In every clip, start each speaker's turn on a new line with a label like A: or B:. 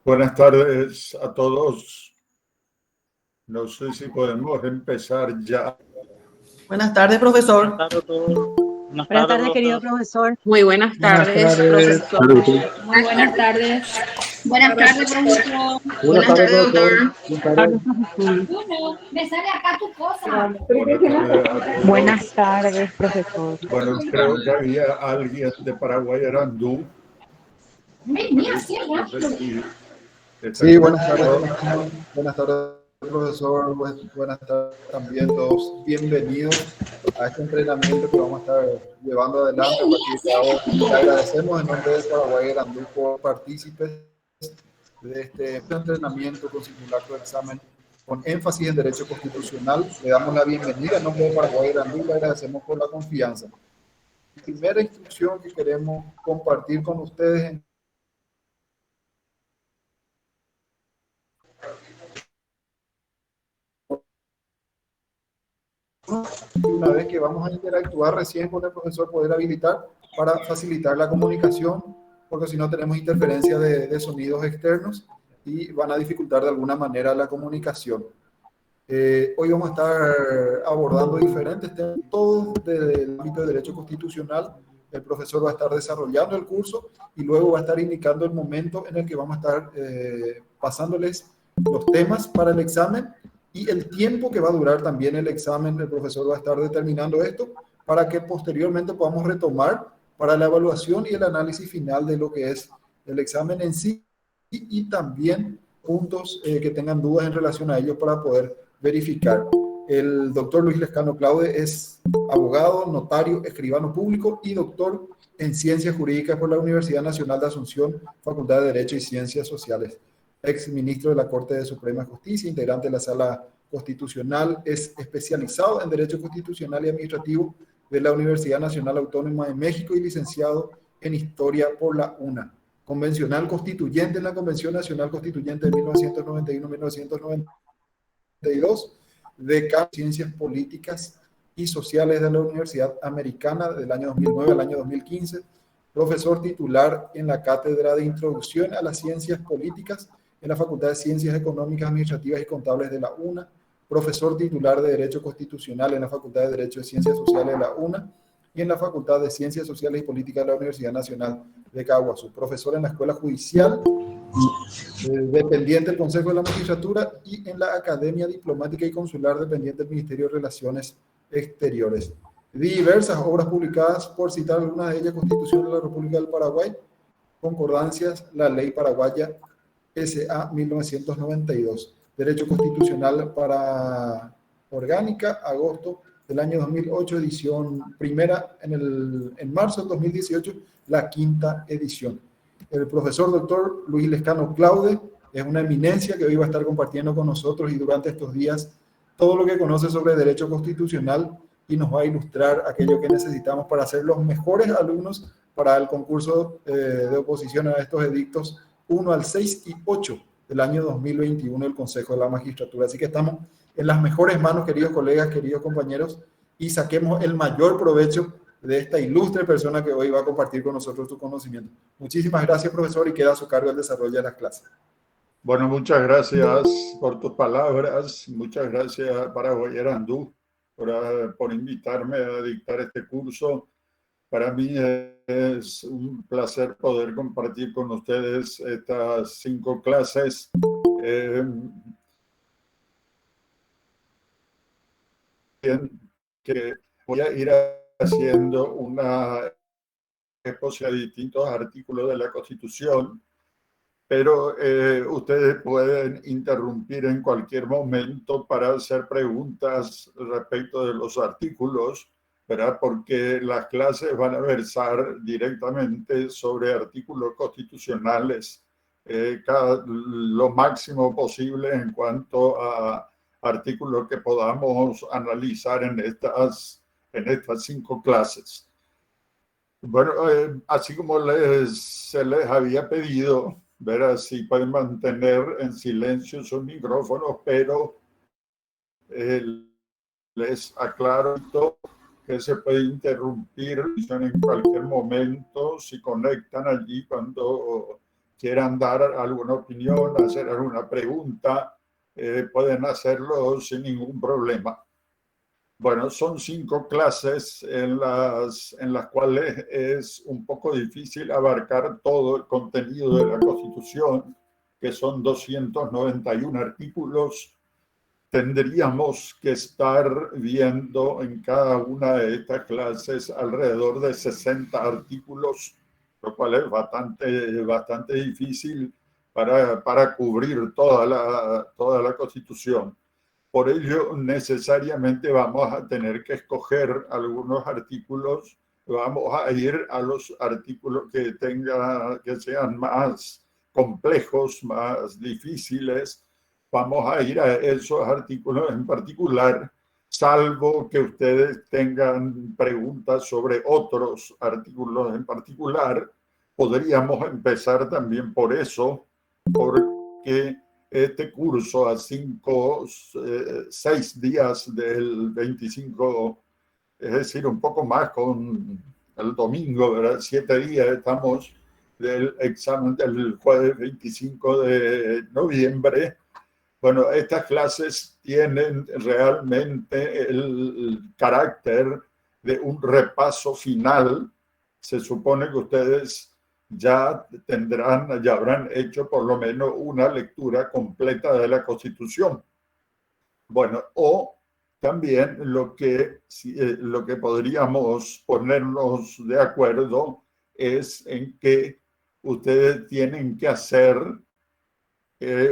A: Buenas tardes a todos. No sé si podemos empezar ya.
B: Buenas tardes, profesor.
C: Buenas tardes a todos.
D: Buenas tardes, querido profesor.
E: Muy buenas tardes, profesor.
F: Muy buenas tardes.
E: Buenas tardes, profesor.
F: Buenas tardes, doctor.
D: Buenas tardes, profesor.
F: Me sale acá tu cosa.
D: Buenas tardes, profesor.
A: Bueno, creo que había alguien de Paraguay Arandú.
G: Sí, buenas tardes. Buenas tardes, profesor. Buenas tardes también todos. Bienvenidos a este entrenamiento que vamos a estar llevando adelante a partir de ahora. Le agradecemos en nombre de Paraguay Arandú por partícipes de este entrenamiento con simulacro de examen con énfasis en derecho constitucional. Le damos la bienvenida en nombre de Paraguay Arandú y le agradecemos por la confianza. La primera instrucción que queremos compartir con ustedes en una vez que vamos a interactuar recién con el profesor, poder habilitar para facilitar la comunicación, porque si no tenemos interferencia de sonidos externos y van a dificultar de alguna manera la comunicación. Hoy vamos a estar abordando diferentes temas, todos del ámbito de derecho constitucional. El profesor va a estar desarrollando el curso y luego va a estar indicando el momento en el que vamos a estar pasándoles los temas para el examen y el tiempo que va a durar también el examen. El profesor va a estar determinando esto para que posteriormente podamos retomar para la evaluación y el análisis final de lo que es el examen en sí y también puntos que tengan dudas en relación a ellos para poder verificar. El doctor Luis Lescano Claude es abogado, notario, escribano público y doctor en Ciencias Jurídicas por la Universidad Nacional de Asunción, Facultad de Derecho y Ciencias Sociales. Ex ministro de la Corte de Suprema Justicia, integrante de la Sala Constitucional, es especializado en Derecho Constitucional y Administrativo de la Universidad Nacional Autónoma de México y licenciado en Historia por la UNA. Convencional constituyente en la Convención Nacional Constituyente de 1991-1992, decano de Ciencias Políticas y Sociales de la Universidad Americana del año 2009 al año 2015, profesor titular en la Cátedra de Introducción a las Ciencias Políticas en la Facultad de Ciencias Económicas, Administrativas y Contables de la UNA, profesor titular de Derecho Constitucional en la Facultad de Derecho y Ciencias Sociales de la UNA y en la Facultad de Ciencias Sociales y Políticas de la Universidad Nacional de Caguazú, profesor en la Escuela Judicial, dependiente del Consejo de la Magistratura y en la Academia Diplomática y Consular dependiente del Ministerio de Relaciones Exteriores. Diversas obras publicadas, por citar algunas de ellas: Constitución de la República del Paraguay, Concordancias, la Ley Paraguaya S.A. 1992, Derecho Constitucional para Orgánica, agosto del año 2008, edición primera, en marzo del 2018, la quinta edición. El profesor doctor Luis Lescano Claude es una eminencia que hoy va a estar compartiendo con nosotros y durante estos días todo lo que conoce sobre derecho constitucional y nos va a ilustrar aquello que necesitamos para ser los mejores alumnos para el concurso de oposición a estos edictos 1 al 6 y 8 del año 2021 del Consejo de la Magistratura. Así que estamos en las mejores manos, queridos colegas, queridos compañeros, y saquemos el mayor provecho de esta ilustre persona que hoy va a compartir con nosotros su conocimiento. Muchísimas gracias, profesor, y queda a su cargo el desarrollo de las clases.
A: Bueno, muchas gracias por tus palabras. Muchas gracias, Paraguay Arandú, por invitarme a dictar este curso. Para mí es un placer poder compartir con ustedes estas 5 clases. Que voy a ir haciendo una exposición de distintos artículos de la Constitución, pero ustedes pueden interrumpir en cualquier momento para hacer preguntas respecto de los artículos, ¿verdad? Porque las clases van a versar directamente sobre artículos constitucionales, lo máximo posible en cuanto a artículos que podamos analizar en estas 5 clases. Bueno, así como se les había pedido, ver si pueden mantener en silencio sus micrófonos, pero les aclaro que se puede interrumpir en cualquier momento si conectan allí cuando quieran dar alguna opinión, hacer alguna pregunta, pueden hacerlo sin ningún problema. Bueno, son 5 clases en las cuales es un poco difícil abarcar todo el contenido de la Constitución, que son 291 artículos. Tendríamos que estar viendo en cada una de estas clases alrededor de 60 artículos, lo cual es bastante difícil para cubrir toda la Constitución. Por ello, necesariamente vamos a tener que escoger algunos artículos. Vamos a ir a los artículos que sean más complejos, más difíciles. Vamos a ir a esos artículos en particular, salvo que ustedes tengan preguntas sobre otros artículos en particular. Podríamos empezar también por eso, porque este curso a 6 días del 25, es decir, un poco más con el domingo, ¿verdad? 7 días estamos del examen del jueves 25 de noviembre. Bueno, estas clases tienen realmente el carácter de un repaso final. Se supone que ustedes ya habrán hecho por lo menos una lectura completa de la Constitución. Bueno, o también lo que podríamos ponernos de acuerdo es en que ustedes tienen que hacer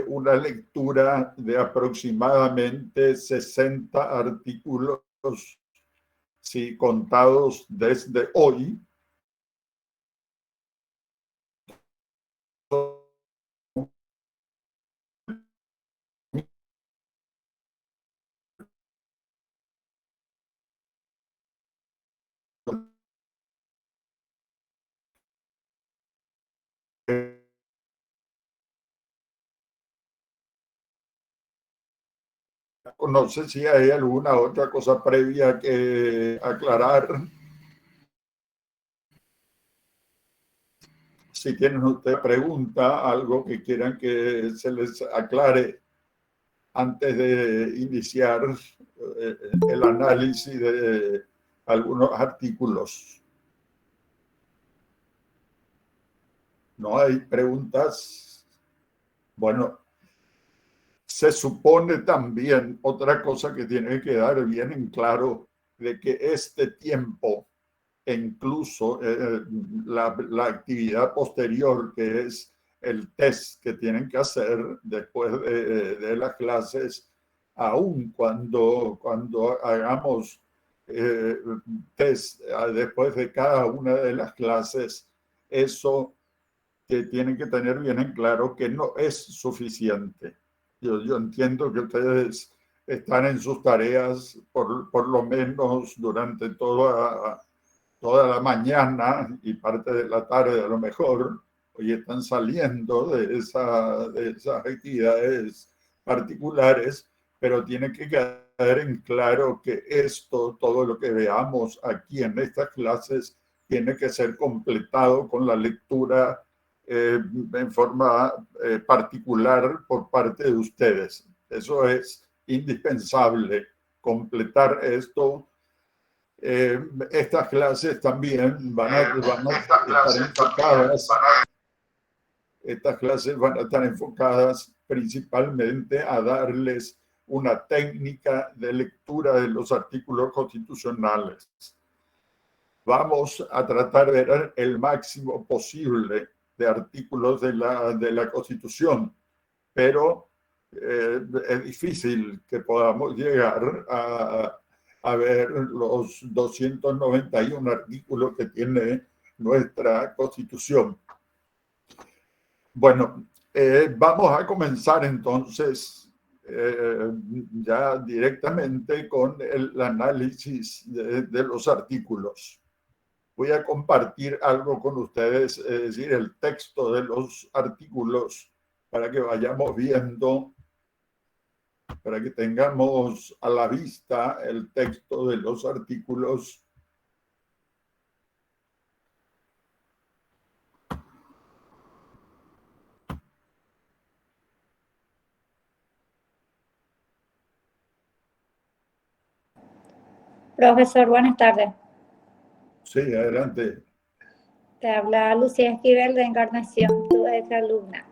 A: una lectura de aproximadamente 60 artículos, si contados desde hoy. No sé si hay alguna otra cosa previa que aclarar. Si tienen usted pregunta, algo que quieran que se les aclare antes de iniciar el análisis de algunos artículos. ¿No hay preguntas? Bueno, se supone también otra cosa que tiene que quedar bien en claro, de que este tiempo e incluso la actividad posterior, que es el test que tienen que hacer después de las clases, aun cuando hagamos test después de cada una de las clases, eso que tienen que tener bien en claro que no es suficiente. Yo entiendo que ustedes están en sus tareas por lo menos durante toda la mañana y parte de la tarde a lo mejor, hoy están saliendo de esas actividades particulares, pero tiene que quedar en claro que todo lo que veamos aquí en estas clases, tiene que ser completado con la lectura en forma particular por parte de ustedes. Eso es indispensable, completar esto. Estas clases también van a estar enfocadas principalmente a darles una técnica de lectura de los artículos constitucionales. Vamos a tratar de ver el máximo posible de artículos de la Constitución, pero es difícil que podamos llegar a ver los 291 artículos que tiene nuestra Constitución. Bueno, vamos a comenzar entonces ya directamente con el análisis de los artículos. Voy a compartir algo con ustedes, es decir, el texto de los artículos, para que vayamos viendo, para que tengamos a la vista el texto de los artículos.
F: Profesor, buenas tardes.
A: Sí, adelante.
F: Te habla Lucía Esquivel de Encarnación, tu ex alumna.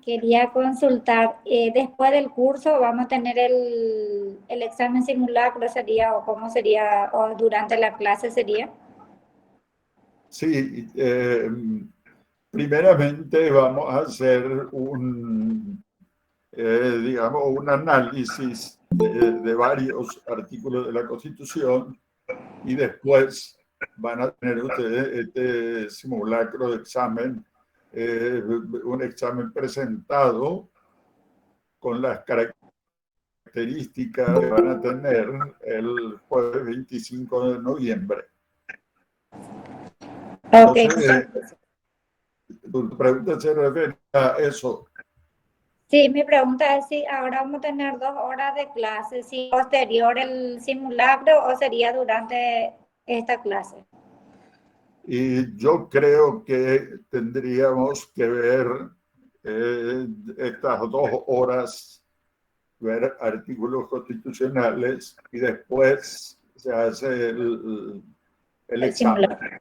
F: Quería consultar, después del curso vamos a tener el examen simulacro, sería, o cómo sería, o durante la clase sería.
A: Sí, primeramente vamos a hacer digamos, un análisis de varios artículos de la Constitución y después van a tener ustedes este simulacro de examen, un examen presentado con las características que van a tener el jueves 25 de noviembre.
F: Ok.
A: Entonces, tu pregunta se refiere a eso.
F: Sí, mi pregunta es si ahora vamos a tener 2 horas de clase, si posterior el simulacro o sería durante esta clase.
A: Y yo creo que tendríamos que ver estas 2 horas, ver artículos constitucionales y después se hace el examen.
F: Simulacro.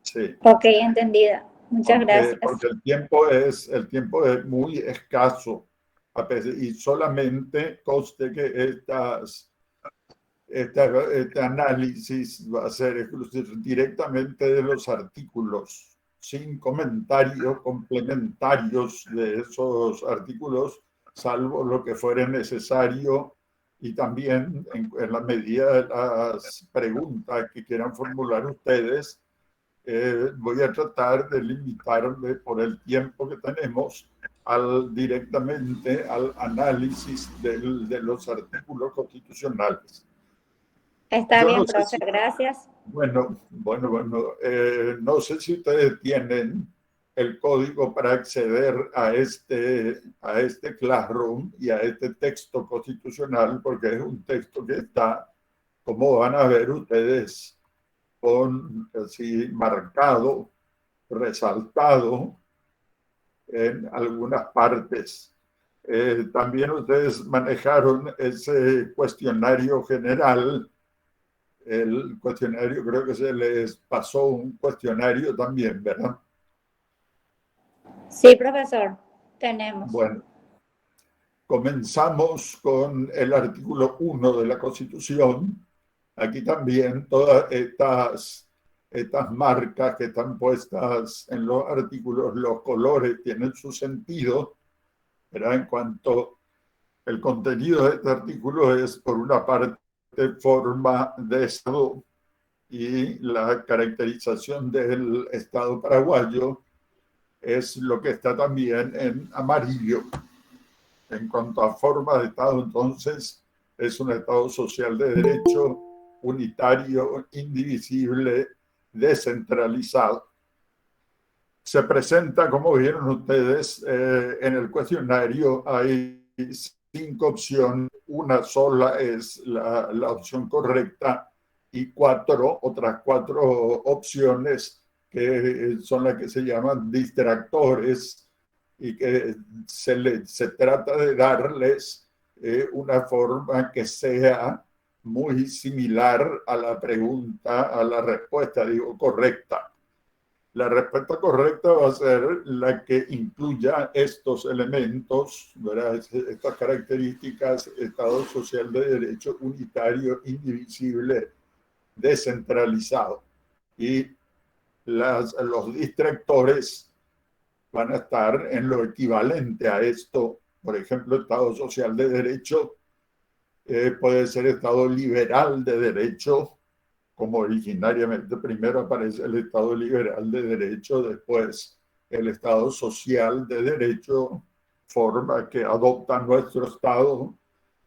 A: Sí.
F: Ok, entendida. Muchas gracias.
A: Porque el tiempo es muy escaso y solamente conste que este análisis va a ser directamente de los artículos, sin comentarios complementarios de esos artículos, salvo lo que fuera necesario y también en la medida de las preguntas que quieran formular ustedes. Voy a tratar de limitarme por el tiempo que tenemos directamente al análisis de los artículos constitucionales.
F: Está
A: Yo
F: bien,
A: no sé
F: profe,
A: si,
F: gracias.
A: bueno, no sé si ustedes tienen el código para acceder a este Classroom y a este texto constitucional, porque es un texto que está, como van a ver ustedes, así marcado, resaltado en algunas partes. También ustedes manejaron ese cuestionario general. El cuestionario, creo que se les pasó un cuestionario también, ¿verdad?
F: Sí, profesor, tenemos.
A: Bueno, comenzamos con el artículo 1 de la Constitución. Aquí también todas estas marcas que están puestas en los artículos, los colores tienen su sentido, ¿verdad? En cuanto el contenido de este artículo es, por una parte, forma de Estado y la caracterización del Estado paraguayo es lo que está también en amarillo. En cuanto a forma de Estado, entonces, es un Estado social de derecho, unitario, indivisible, descentralizado. Se presenta, como vieron ustedes, en el cuestionario hay 5 opciones, una sola es la opción correcta y otras cuatro opciones que son las que se llaman distractores y que se trata de darles una forma que sea muy similar a la pregunta, a la respuesta, correcta. La respuesta correcta va a ser la que incluya estos elementos, ¿verdad? Estas características: Estado social de derecho, unitario, indivisible, descentralizado. Y los distractores van a estar en lo equivalente a esto. Por ejemplo, Estado social de derecho puede ser Estado liberal de derecho, como originariamente primero aparece el Estado liberal de derecho, después el Estado social de derecho, forma que adopta nuestro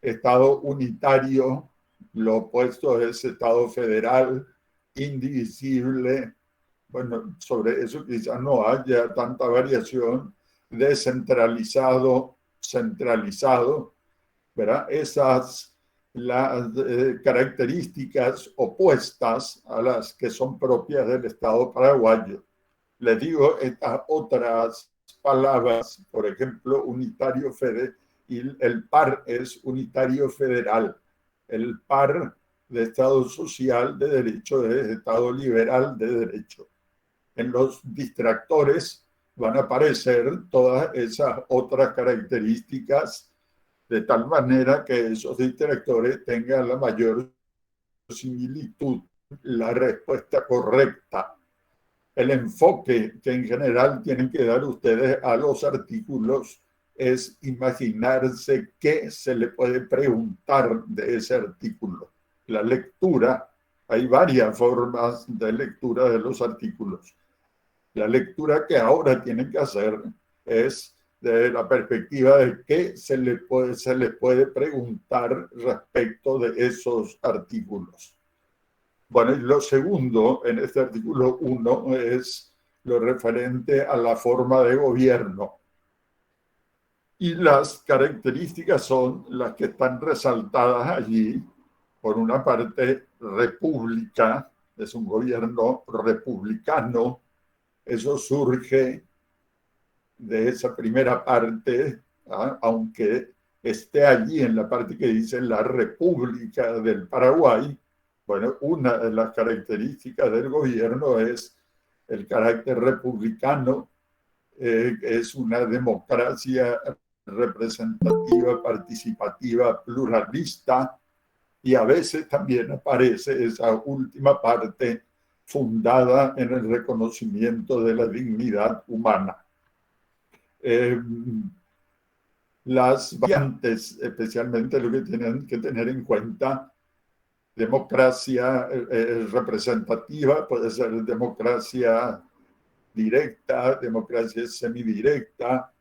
A: Estado unitario, lo opuesto es Estado federal, indivisible. Bueno, sobre eso quizás no haya tanta variación. Descentralizado, centralizado, ¿verdad? Esas las características opuestas a las que son propias del Estado paraguayo. Les digo estas otras palabras, por ejemplo, unitario federal, y el par es unitario federal. El par de Estado social de derecho, de Estado liberal de derecho. En los distractores van a aparecer todas esas otras características de tal manera que esos distractores tengan la mayor similitud, la respuesta correcta. El enfoque que en general tienen que dar ustedes a los artículos es imaginarse qué se le puede preguntar de ese artículo. La lectura, hay varias formas de lectura de los artículos. La lectura que ahora tienen que hacer es de la perspectiva de qué se les puede preguntar respecto de esos artículos. Bueno, y lo segundo en este artículo 1 es lo referente a la forma de gobierno. Y las características son las que están resaltadas allí. Por una parte, república, es un gobierno republicano. Eso surge de esa primera parte, aunque esté allí en la parte que dice la República del Paraguay. Bueno, una de las características del gobierno es el carácter republicano, es una democracia representativa, participativa, pluralista, y a veces también aparece esa última parte fundada en el reconocimiento de la dignidad humana. Las variantes, especialmente lo que tienen que tener en cuenta, democracia representativa, puede ser democracia directa, democracia semidirecta,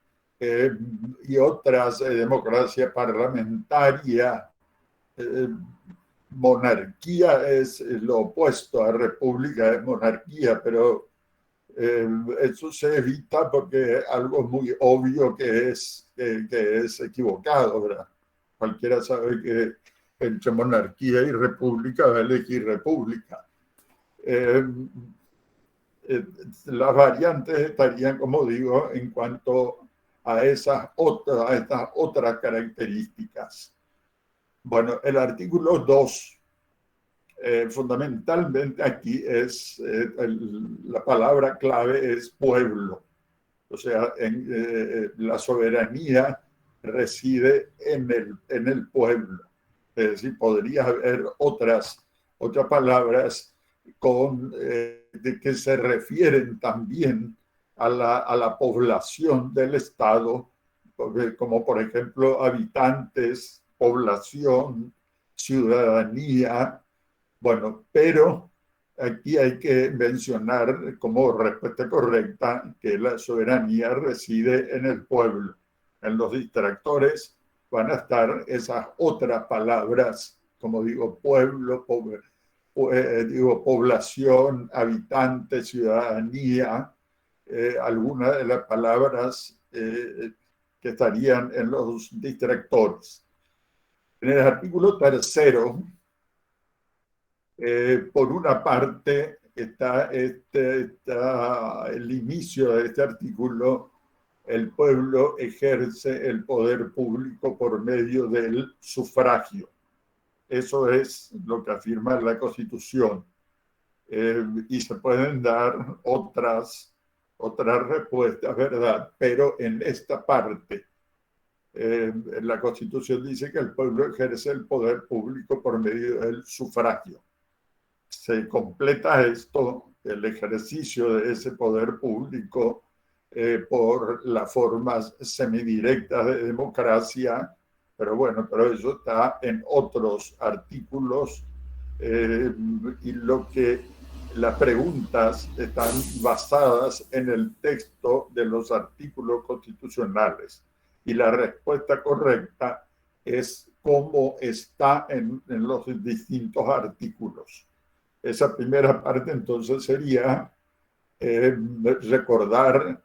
A: y otras, democracia parlamentaria. Monarquía es lo opuesto a república, es monarquía, pero eso se evita porque es algo muy obvio que es equivocado, ¿verdad? Cualquiera sabe que entre monarquía y república va a elegir república. Las variantes estarían, como digo, en cuanto a estas otras características. Bueno, el artículo 2, fundamentalmente aquí es, la palabra clave es pueblo. O sea, la soberanía reside en el pueblo. Es decir, podría haber otras palabras de que se refieren también a la población del Estado, como por ejemplo habitantes, población, ciudadanía. Bueno, pero aquí hay que mencionar como respuesta correcta que la soberanía reside en el pueblo. En los distractores van a estar esas otras palabras, como digo, pueblo, población, habitante, ciudadanía, algunas de las palabras que estarían en los distractores. En el artículo 3, por una parte está el inicio de este artículo: el pueblo ejerce el poder público por medio del sufragio. Eso es lo que afirma la Constitución. Y se pueden dar otras respuestas, ¿verdad? Pero en esta parte, la Constitución dice que el pueblo ejerce el poder público por medio del sufragio. Se completa esto, el ejercicio de ese poder público, por las formas semidirectas de democracia, pero bueno, pero eso está en otros artículos, y las preguntas están basadas en el texto de los artículos constitucionales, y la respuesta correcta es cómo está en los distintos artículos. Esa primera parte entonces sería recordar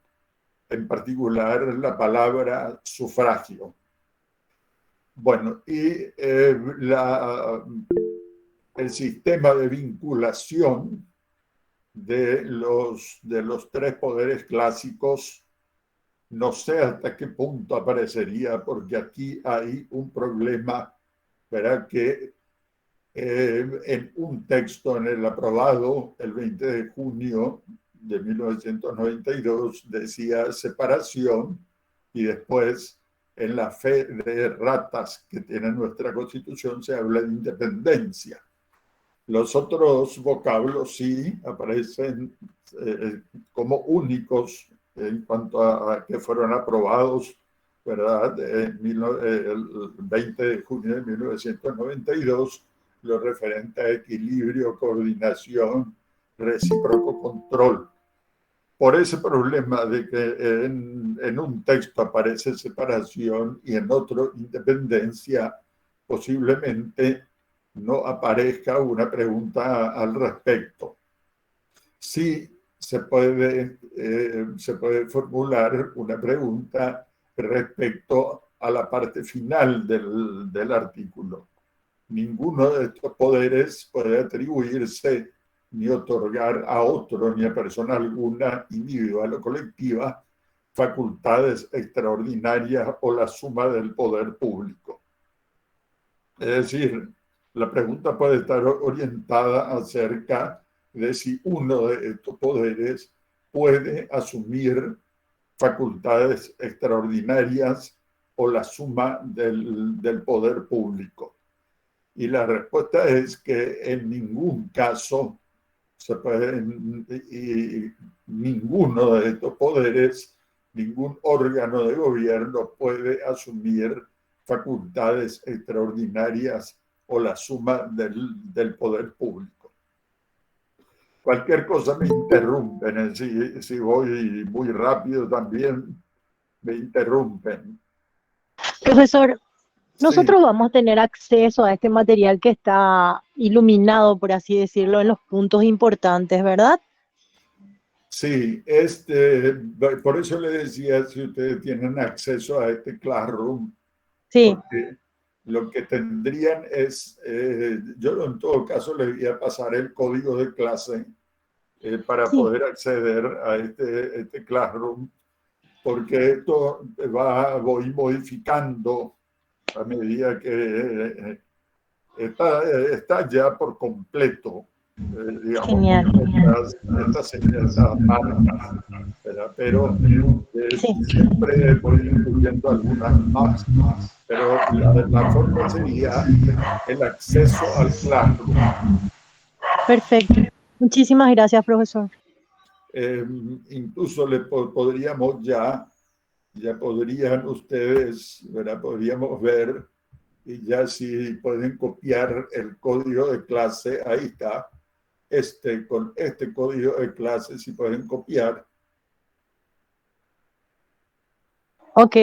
A: en particular la palabra sufragio. Bueno, y el sistema de vinculación de los tres poderes clásicos, no sé hasta qué punto aparecería, porque aquí hay un problema, ¿verdad? Que en un texto en el aprobado el 20 de junio de 1992 decía separación, y después en la fe de ratas que tiene nuestra Constitución se habla de independencia. Los otros vocablos sí aparecen como únicos en cuanto a que fueron aprobados, ¿verdad? El 20 de junio de 1992, lo referente a equilibrio, coordinación, recíproco control. Por ese problema de que en un texto aparece separación y en otro independencia, posiblemente no aparezca una pregunta al respecto. Sí se puede formular una pregunta respecto a la parte final del artículo. Ninguno de estos poderes puede atribuirse ni otorgar a otro ni a persona alguna, individual o colectiva, facultades extraordinarias o la suma del poder público. Es decir, la pregunta puede estar orientada acerca de si uno de estos poderes puede asumir facultades extraordinarias o la suma del poder público. Y la respuesta es que en ningún caso se puede, y ninguno de estos poderes, ningún órgano de gobierno puede asumir facultades extraordinarias o la suma del poder público. Cualquier cosa me interrumpen, si voy muy rápido también me interrumpen.
D: Profesor, nosotros
A: Sí.
D: vamos a tener acceso a este material que está iluminado, por así decirlo, en los puntos importantes, ¿verdad?
A: Sí, por eso le decía si ustedes tienen acceso a este Classroom,
D: Sí,
A: porque lo que tendrían es, yo en todo caso les voy a pasar el código de clase para
D: sí,
A: poder acceder a este Classroom, porque esto voy modificando a medida que está ya por completo, digamos,
D: genial.
A: estas marcas, ¿verdad? Pero
D: Sí,
A: siempre voy incluyendo algunas más, pero la forma sería el acceso al Classroom.
D: perfecto. Muchísimas gracias, profesor.
A: Incluso podríamos ya podrían ustedes, ¿verdad? Podríamos ver, y ya si pueden copiar el código de clase, ahí está, con este código de clase, si pueden copiar.
D: Ok,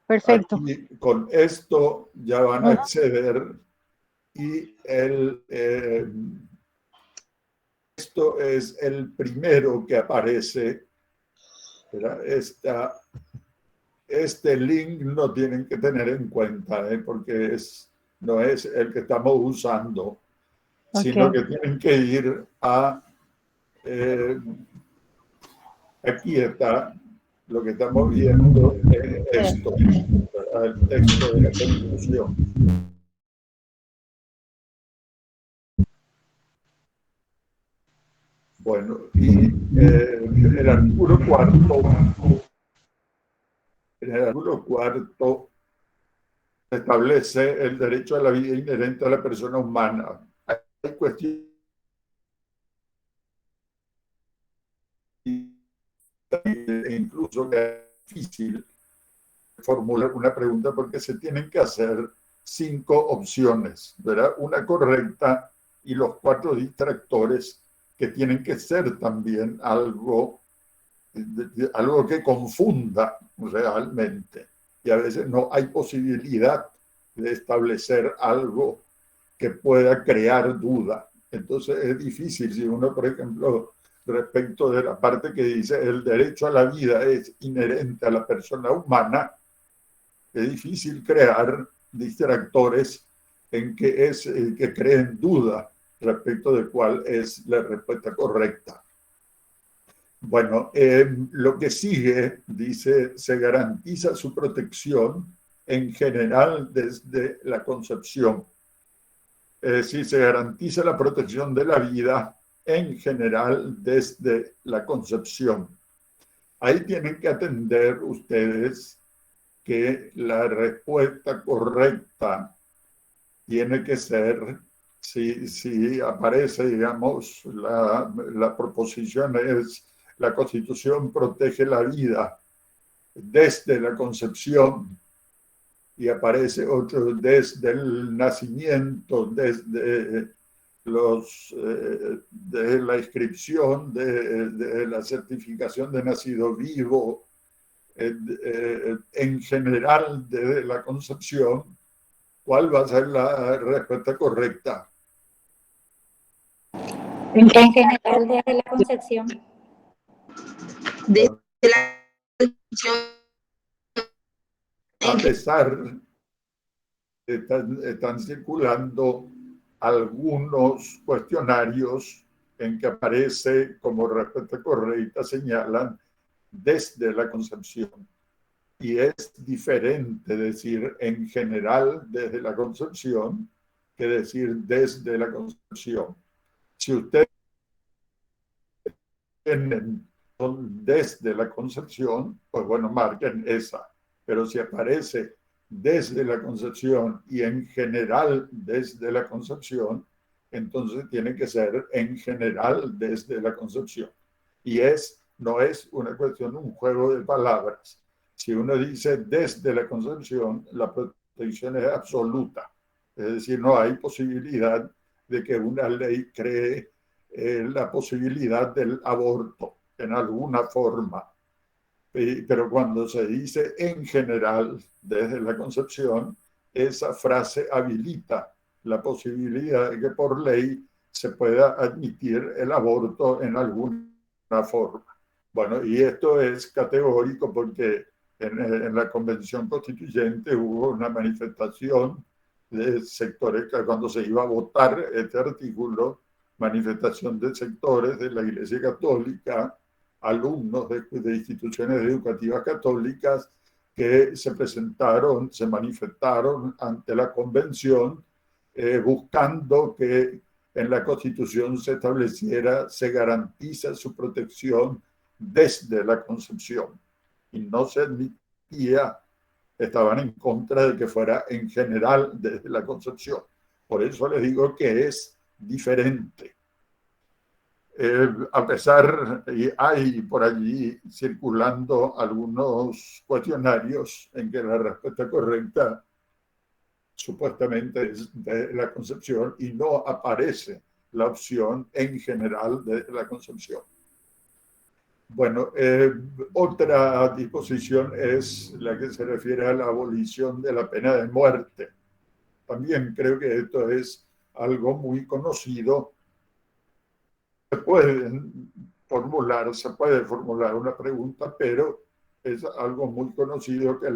D: perfecto.
A: Aquí, con esto ya van a acceder y esto es el primero que aparece, ¿verdad? Este link no tienen que tener en cuenta, porque no es el que estamos usando, sino que tienen que ir a... aquí está lo que estamos viendo, esto, el texto de la Constitución. Bueno, y el artículo cuarto establece el derecho a la vida inherente a la persona humana. Hay cuestiones incluso que es difícil formular una pregunta porque se tienen que hacer 5 opciones, ¿verdad? Una correcta y los 4 distractores que tienen que ser también algo que confunda realmente. Y a veces no hay posibilidad de establecer algo que pueda crear duda. Entonces es difícil si uno, por ejemplo, respecto de la parte que dice el derecho a la vida es inherente a la persona humana, es difícil crear distractores en que creen duda respecto de cuál es la respuesta correcta. Bueno, lo que sigue dice, se garantiza su protección en general desde la concepción. si se garantiza la protección de la vida en general desde la concepción. Ahí tienen que atender ustedes que la respuesta correcta tiene que ser, si aparece, digamos, la proposición es: la Constitución protege la vida desde la concepción, y aparece otro: desde el nacimiento, desde de la inscripción, de la certificación de nacido vivo, en general desde la concepción. ¿Cuál va a ser la respuesta correcta?
F: En general, desde la concepción.
E: Desde la
A: A pesar están circulando algunos cuestionarios en que aparece como respuesta correcta, señalan desde la concepción. Y es diferente decir en general desde la concepción que decir desde la concepción. Si ustedes tienen desde la concepción, pues bueno, marquen esa. Pero si aparece desde la concepción y en general desde la concepción, entonces tiene que ser en general desde la concepción. Y no es una cuestión, un juego de palabras. Si uno dice desde la concepción, la protección es absoluta. Es decir, no hay posibilidad de que una ley cree la posibilidad del aborto en alguna forma. Pero cuando se dice en general desde la concepción, esa frase habilita la posibilidad de que por ley se pueda admitir el aborto en alguna forma. Bueno, y esto es categórico porque en la Convención Constituyente hubo una manifestación de sectores que cuando se iba a votar este artículo, manifestación de sectores de la Iglesia Católica, alumnos de instituciones educativas católicas que se presentaron, se manifestaron ante la convención buscando que en la Constitución se estableciera, se garantiza su protección desde la concepción. Y no se admitía, estaban en contra de que fuera en general desde la concepción. Por eso les digo que es diferente. A pesar, y hay por allí circulando algunos cuestionarios en que la respuesta correcta supuestamente es de la concepción y no aparece la opción en general de la concepción. Bueno, otra disposición es la que se refiere a la abolición de la pena de muerte. También creo que esto es algo muy conocido. Se puede formular una pregunta, pero es algo muy conocido que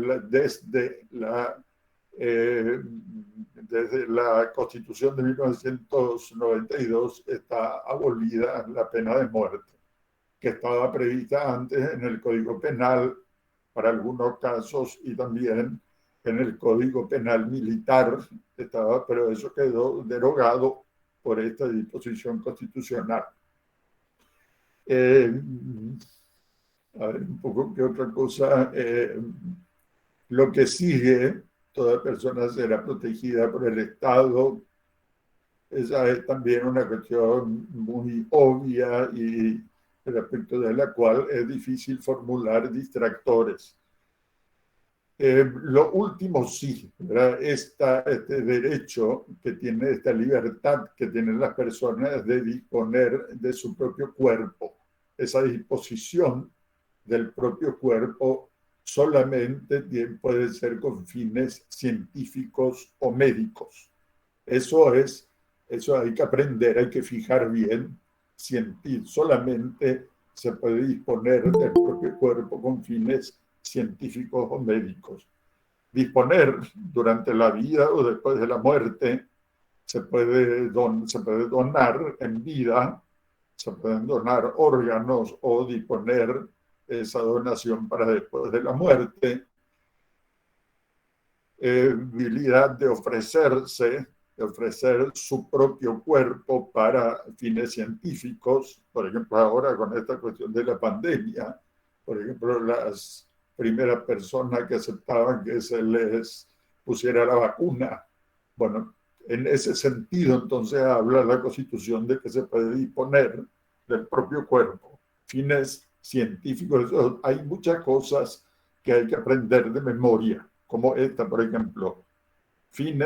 A: desde la Constitución de 1992 está abolida la pena de muerte, que estaba prevista antes en el Código Penal para algunos casos y también en el Código Penal Militar, pero eso quedó derogado por esta disposición constitucional. A ver, un poco qué otra cosa. Lo que sigue, toda persona será protegida por el Estado. Esa es también una cuestión muy obvia y respecto de la cual es difícil formular distractores. Lo último sí, ¿verdad? Este derecho que tiene, esta libertad que tienen las personas de disponer de su propio cuerpo, esa disposición del propio cuerpo solamente puede ser con fines científicos o médicos. Eso hay que aprender, hay que fijar bien. Solamente se puede disponer del propio cuerpo con fines científicos o médicos. Disponer durante la vida o después de la muerte se puede donar en vida, se pueden donar órganos o disponer esa donación para después de la muerte. Habilidad de ofrecerse, ofrecer su propio cuerpo para fines científicos, por ejemplo, ahora con esta cuestión de la pandemia, por ejemplo, las primeras personas que aceptaban que se les pusiera la vacuna. Bueno, en ese sentido, entonces, habla la Constitución de que se puede disponer del propio cuerpo, fines científicos. Hay muchas cosas que hay que aprender de memoria, como esta, por ejemplo,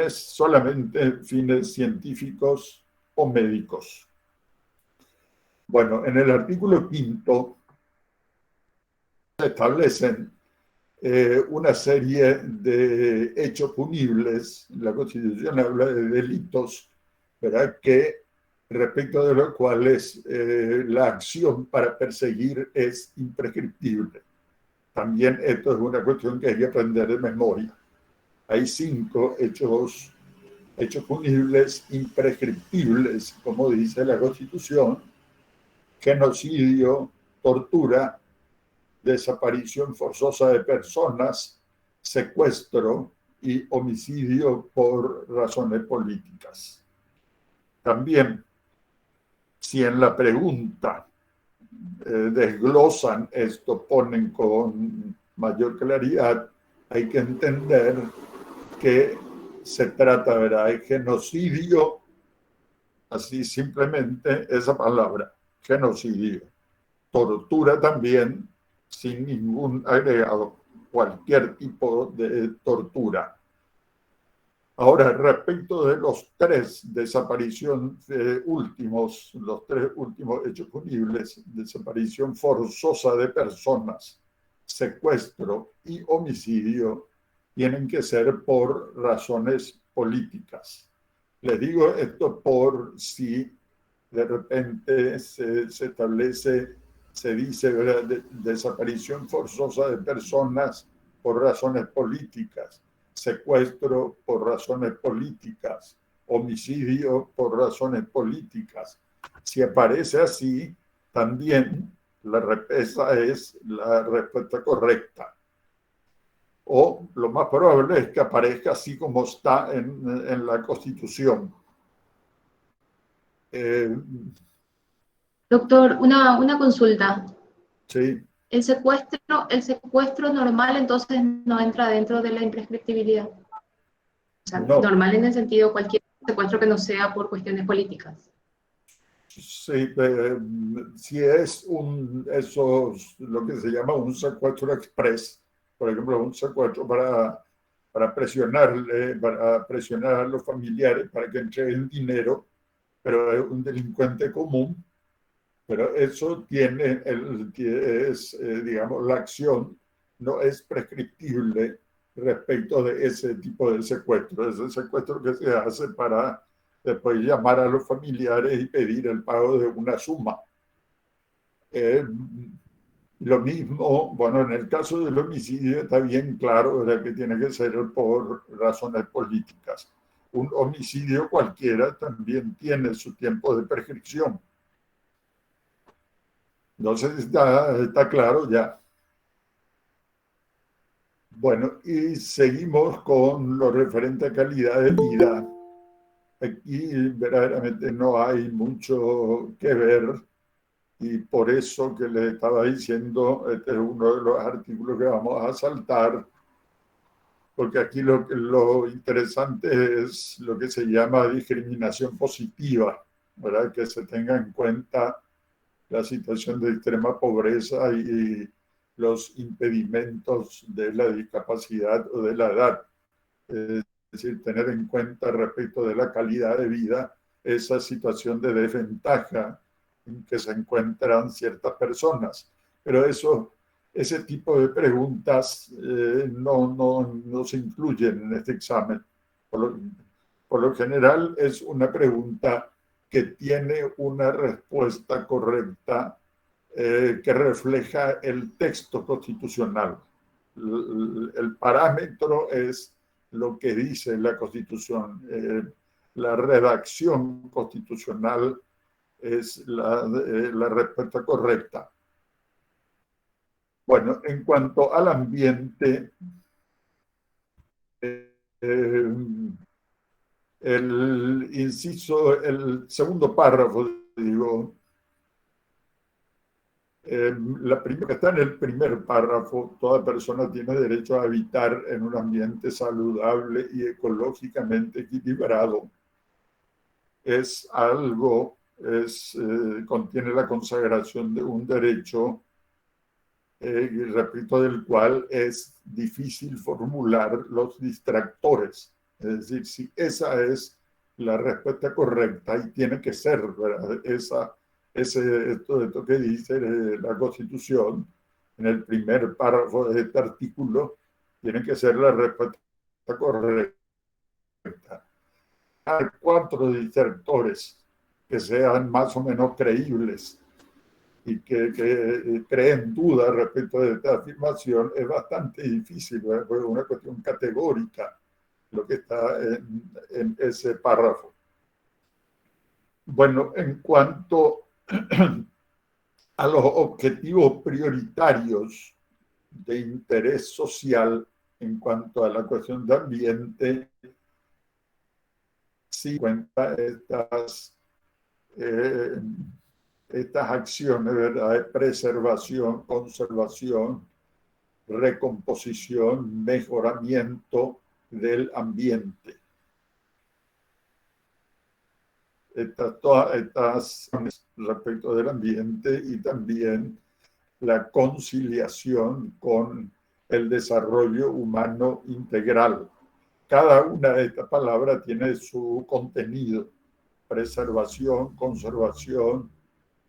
A: solamente fines científicos o médicos. Bueno, en el artículo 5 se establecen una serie de hechos punibles. La Constitución habla de delitos, ¿verdad?, que respecto de los cuales la acción para perseguir es imprescriptible. También esto es una cuestión que hay que aprender de memoria. Hay 5 hechos punibles imprescriptibles, como dice la Constitución: genocidio, tortura, desaparición forzosa de personas, secuestro y homicidio por razones políticas. También, si en la pregunta desglosan esto, ponen con mayor claridad, hay que entender que se trata, ¿verdad?, de genocidio, así simplemente esa palabra, genocidio. Tortura también, sin ningún agregado, cualquier tipo de tortura. Ahora, respecto de los 3 desapariciones los 3 últimos hechos punibles: desaparición forzosa de personas, secuestro y homicidio, tienen que ser por razones políticas. Les digo esto por si de repente se establece, se dice, ¿verdad?, desaparición forzosa de personas por razones políticas, secuestro por razones políticas, homicidio por razones políticas. Si aparece así, también esa es la respuesta correcta. O lo más probable es que aparezca así como está en la Constitución.
E: Doctor, una consulta.
A: Sí.
E: El secuestro normal entonces no entra dentro de la imprescriptibilidad. O sea,
A: No.
E: normal en el sentido cualquier secuestro que no sea por cuestiones políticas.
A: Sí, si es lo que se llama un secuestro express, por ejemplo, un secuestro para presionar a los familiares para que entreguen dinero, pero es un delincuente común, pero eso digamos, la acción no es prescriptible respecto de ese tipo de secuestro. Ese secuestro que se hace para después llamar a los familiares y pedir el pago de una suma. Lo mismo, bueno, en el caso del homicidio está bien claro, ¿verdad?, que tiene que ser por razones políticas. Un homicidio cualquiera también tiene su tiempo de prescripción. Entonces está claro ya. Bueno, y seguimos con lo referente a calidad de vida. Aquí verdaderamente no hay mucho que ver, y por eso que les estaba diciendo, este es uno de los artículos que vamos a saltar, porque aquí lo interesante es lo que se llama discriminación positiva, ¿verdad?, que se tenga en cuenta la situación de extrema pobreza y los impedimentos de la discapacidad o de la edad. Es decir, tener en cuenta respecto de la calidad de vida esa situación de desventaja en que se encuentran ciertas personas. Pero ese tipo de preguntas no se incluyen en este examen. Por lo general es una pregunta que tiene una respuesta correcta que refleja el texto constitucional. El parámetro es lo que dice la Constitución. La redacción constitucional es la respuesta correcta. Bueno, en cuanto al ambiente, El inciso, el segundo párrafo, digo, que está en el primer párrafo, toda persona tiene derecho a habitar en un ambiente saludable y ecológicamente equilibrado. Es algo, contiene la consagración de un derecho, repito, del cual es difícil formular los distractores. Es decir, si esa es la respuesta correcta, y tiene que ser, ¿verdad? Esto que dice la Constitución en el primer párrafo de este artículo, tiene que ser la respuesta correcta. Hay 4 distractores que sean más o menos creíbles y que creen duda respecto de esta afirmación es bastante difícil, ¿verdad? Porque es una cuestión categórica lo que está en ese párrafo. Bueno, en cuanto a los objetivos prioritarios de interés social en cuanto a la cuestión de ambiente, sí cuenta estas acciones, ¿verdad?, de preservación, conservación, recomposición, mejoramiento del ambiente. Todas estas respecto del ambiente y también la conciliación con el desarrollo humano integral. Cada una de estas palabras tiene su contenido: preservación, conservación,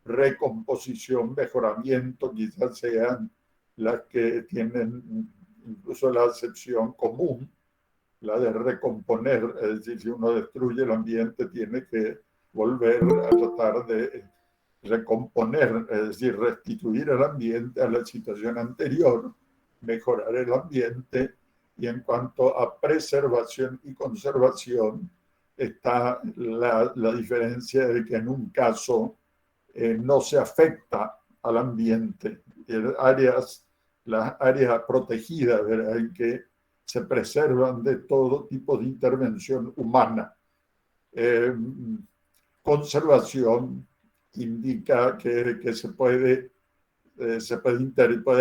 A: recomposición, mejoramiento, quizás sean las que tienen incluso la acepción común, la de recomponer, es decir, si uno destruye el ambiente tiene que volver a tratar de recomponer, es decir, restituir el ambiente a la situación anterior, mejorar el ambiente. Y en cuanto a preservación y conservación, está la diferencia de que en un caso no se afecta al ambiente. Las áreas protegidas, ¿verdad?, en que se preservan de todo tipo de intervención humana. Conservación indica que puede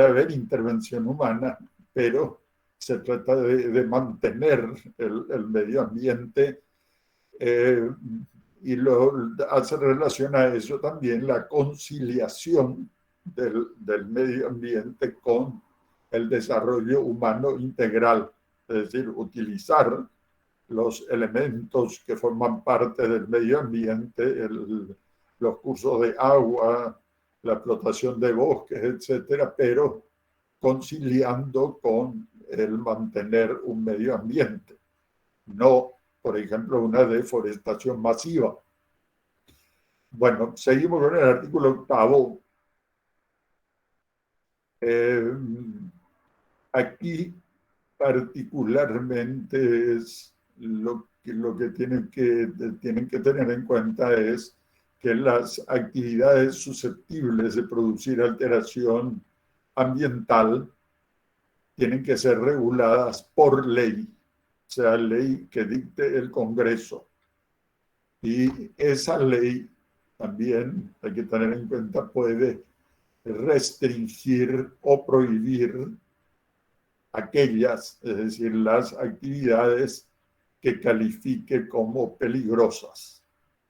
A: haber intervención humana, pero se trata de mantener el medio ambiente, y hace relación a eso también la conciliación del medio ambiente con el desarrollo humano integral, es decir, utilizar los elementos que forman parte del medio ambiente, los cursos de agua, la explotación de bosques, etcétera, pero conciliando con el mantener un medio ambiente, no, por ejemplo, una deforestación masiva. Bueno, seguimos con el artículo 8. Aquí particularmente es lo que tienen que tener en cuenta es que las actividades susceptibles de producir alteración ambiental tienen que ser reguladas por ley, o sea, ley que dicte el Congreso. Y esa ley también, hay que tener en cuenta, puede restringir o prohibir aquellas, es decir, las actividades que califique como peligrosas.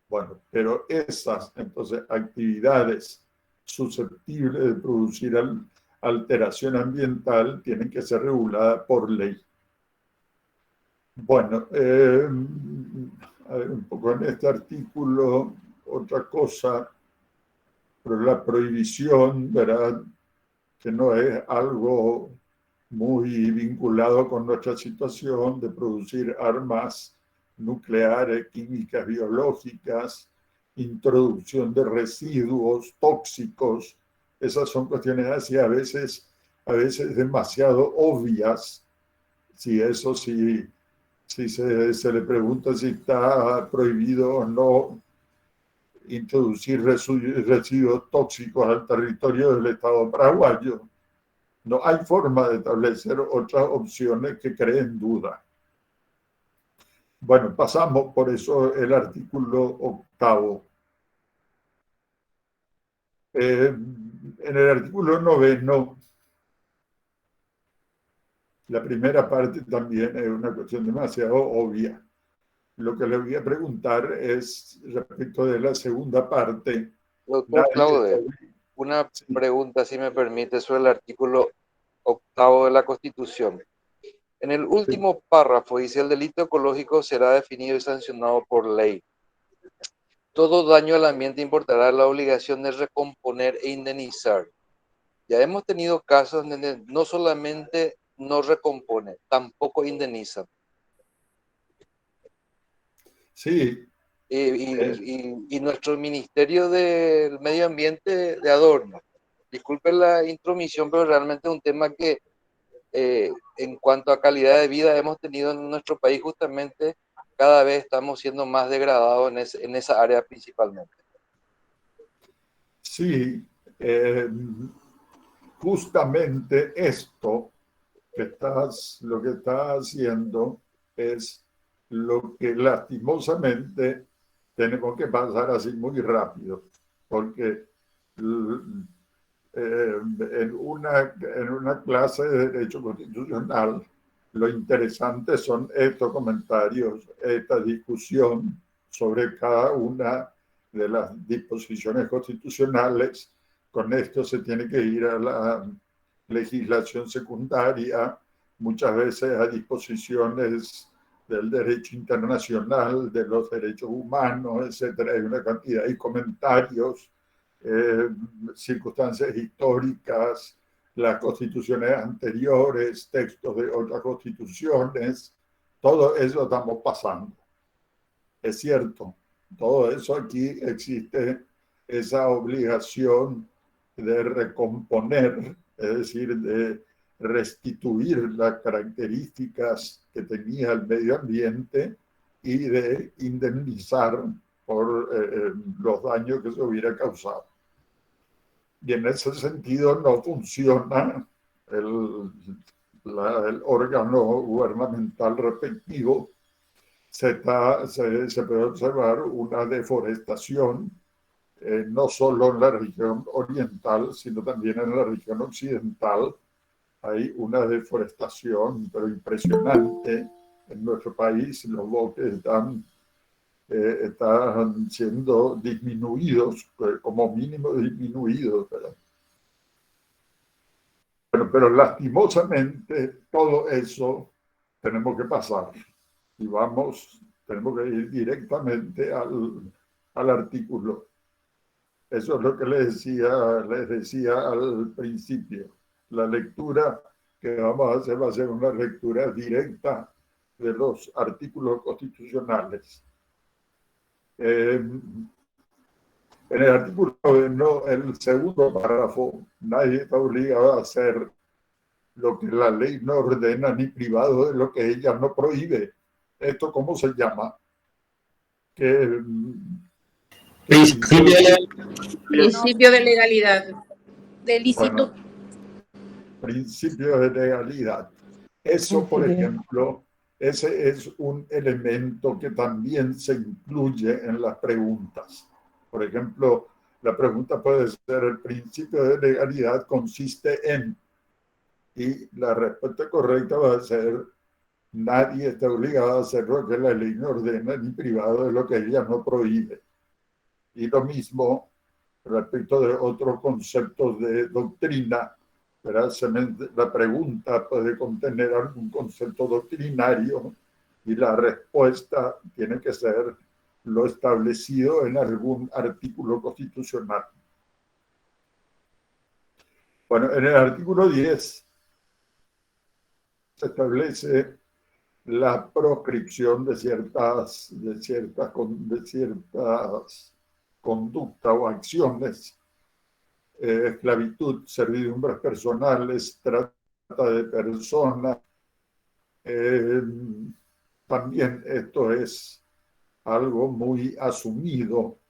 A: Bueno, pero esas, entonces, actividades susceptibles de producir alteración ambiental tienen que ser reguladas por ley. Bueno, un poco en este artículo, otra cosa, pero la prohibición, ¿verdad?, que no es algo muy vinculado con nuestra situación de producir armas nucleares, químicas, biológicas, introducción de residuos tóxicos. Esas son cuestiones así a veces demasiado obvias. Si se le pregunta si está prohibido o no introducir residuos tóxicos al territorio del Estado paraguayo, no hay forma de establecer otras opciones que creen duda. Bueno, pasamos por eso el artículo 8. En el artículo 9, la primera parte también es una cuestión demasiado obvia. Lo que le voy a preguntar es respecto de la segunda parte.
C: Doctor Claude, una pregunta, si me permite, sobre el artículo 8 de la Constitución. En el último párrafo dice: el delito ecológico será definido y sancionado por ley. Todo daño al ambiente importará la obligación de recomponer e indemnizar. Ya hemos tenido casos donde no solamente no recompone, tampoco indemniza.
A: Sí.
C: Y nuestro Ministerio del Medio Ambiente de adorno. Disculpen la intromisión, pero realmente es un tema que en cuanto a calidad de vida hemos tenido en nuestro país, justamente cada vez estamos siendo más degradados en esa área principalmente.
A: Sí, justamente esto lo que estás haciendo es lo que lastimosamente tenemos que pasar así muy rápido, porque en una clase de Derecho Constitucional lo interesante son estos comentarios, esta discusión sobre cada una de las disposiciones constitucionales. Con esto se tiene que ir a la legislación secundaria, muchas veces a disposiciones del derecho internacional, de los derechos humanos, etcétera. Hay una cantidad de comentarios, circunstancias históricas, las constituciones anteriores, textos de otras constituciones, todo eso estamos pasando. Es cierto, todo eso aquí existe, esa obligación de recomponer, es decir, de restituir las características que tenía el medio ambiente y de indemnizar por los daños que se hubiera causado. Y en ese sentido no funciona el órgano gubernamental respectivo. Se puede observar una deforestación, no solo en la región oriental, sino también en la región occidental. Hay una deforestación, pero impresionante en nuestro país. Los bosques están siendo disminuidos, como mínimo disminuidos. Bueno, pero lastimosamente todo eso tenemos que pasar y tenemos que ir directamente al artículo. Eso es lo que les decía al principio. La lectura que vamos a hacer va a ser una lectura directa de los artículos constitucionales. En el artículo, el segundo párrafo, nadie está obligado a hacer lo que la ley no ordena, ni privado de lo que ella no prohíbe. ¿Esto cómo se llama?
B: Principio de legalidad.
A: Bueno, principio de legalidad. Eso, por ejemplo, ese es un elemento que también se incluye en las preguntas. Por ejemplo, la pregunta puede ser: el principio de legalidad consiste en, y la respuesta correcta va a ser: nadie está obligado a hacer lo que la ley no ordena, ni privado de lo que ella no prohíbe. Y lo mismo respecto de otros conceptos de doctrina. La pregunta puede contener algún concepto doctrinario y la respuesta tiene que ser lo establecido en algún artículo constitucional. Bueno, en el artículo 10 se establece la proscripción de ciertas conductas o acciones. Esclavitud, servidumbres personales, trata de personas. También esto es algo muy asumido,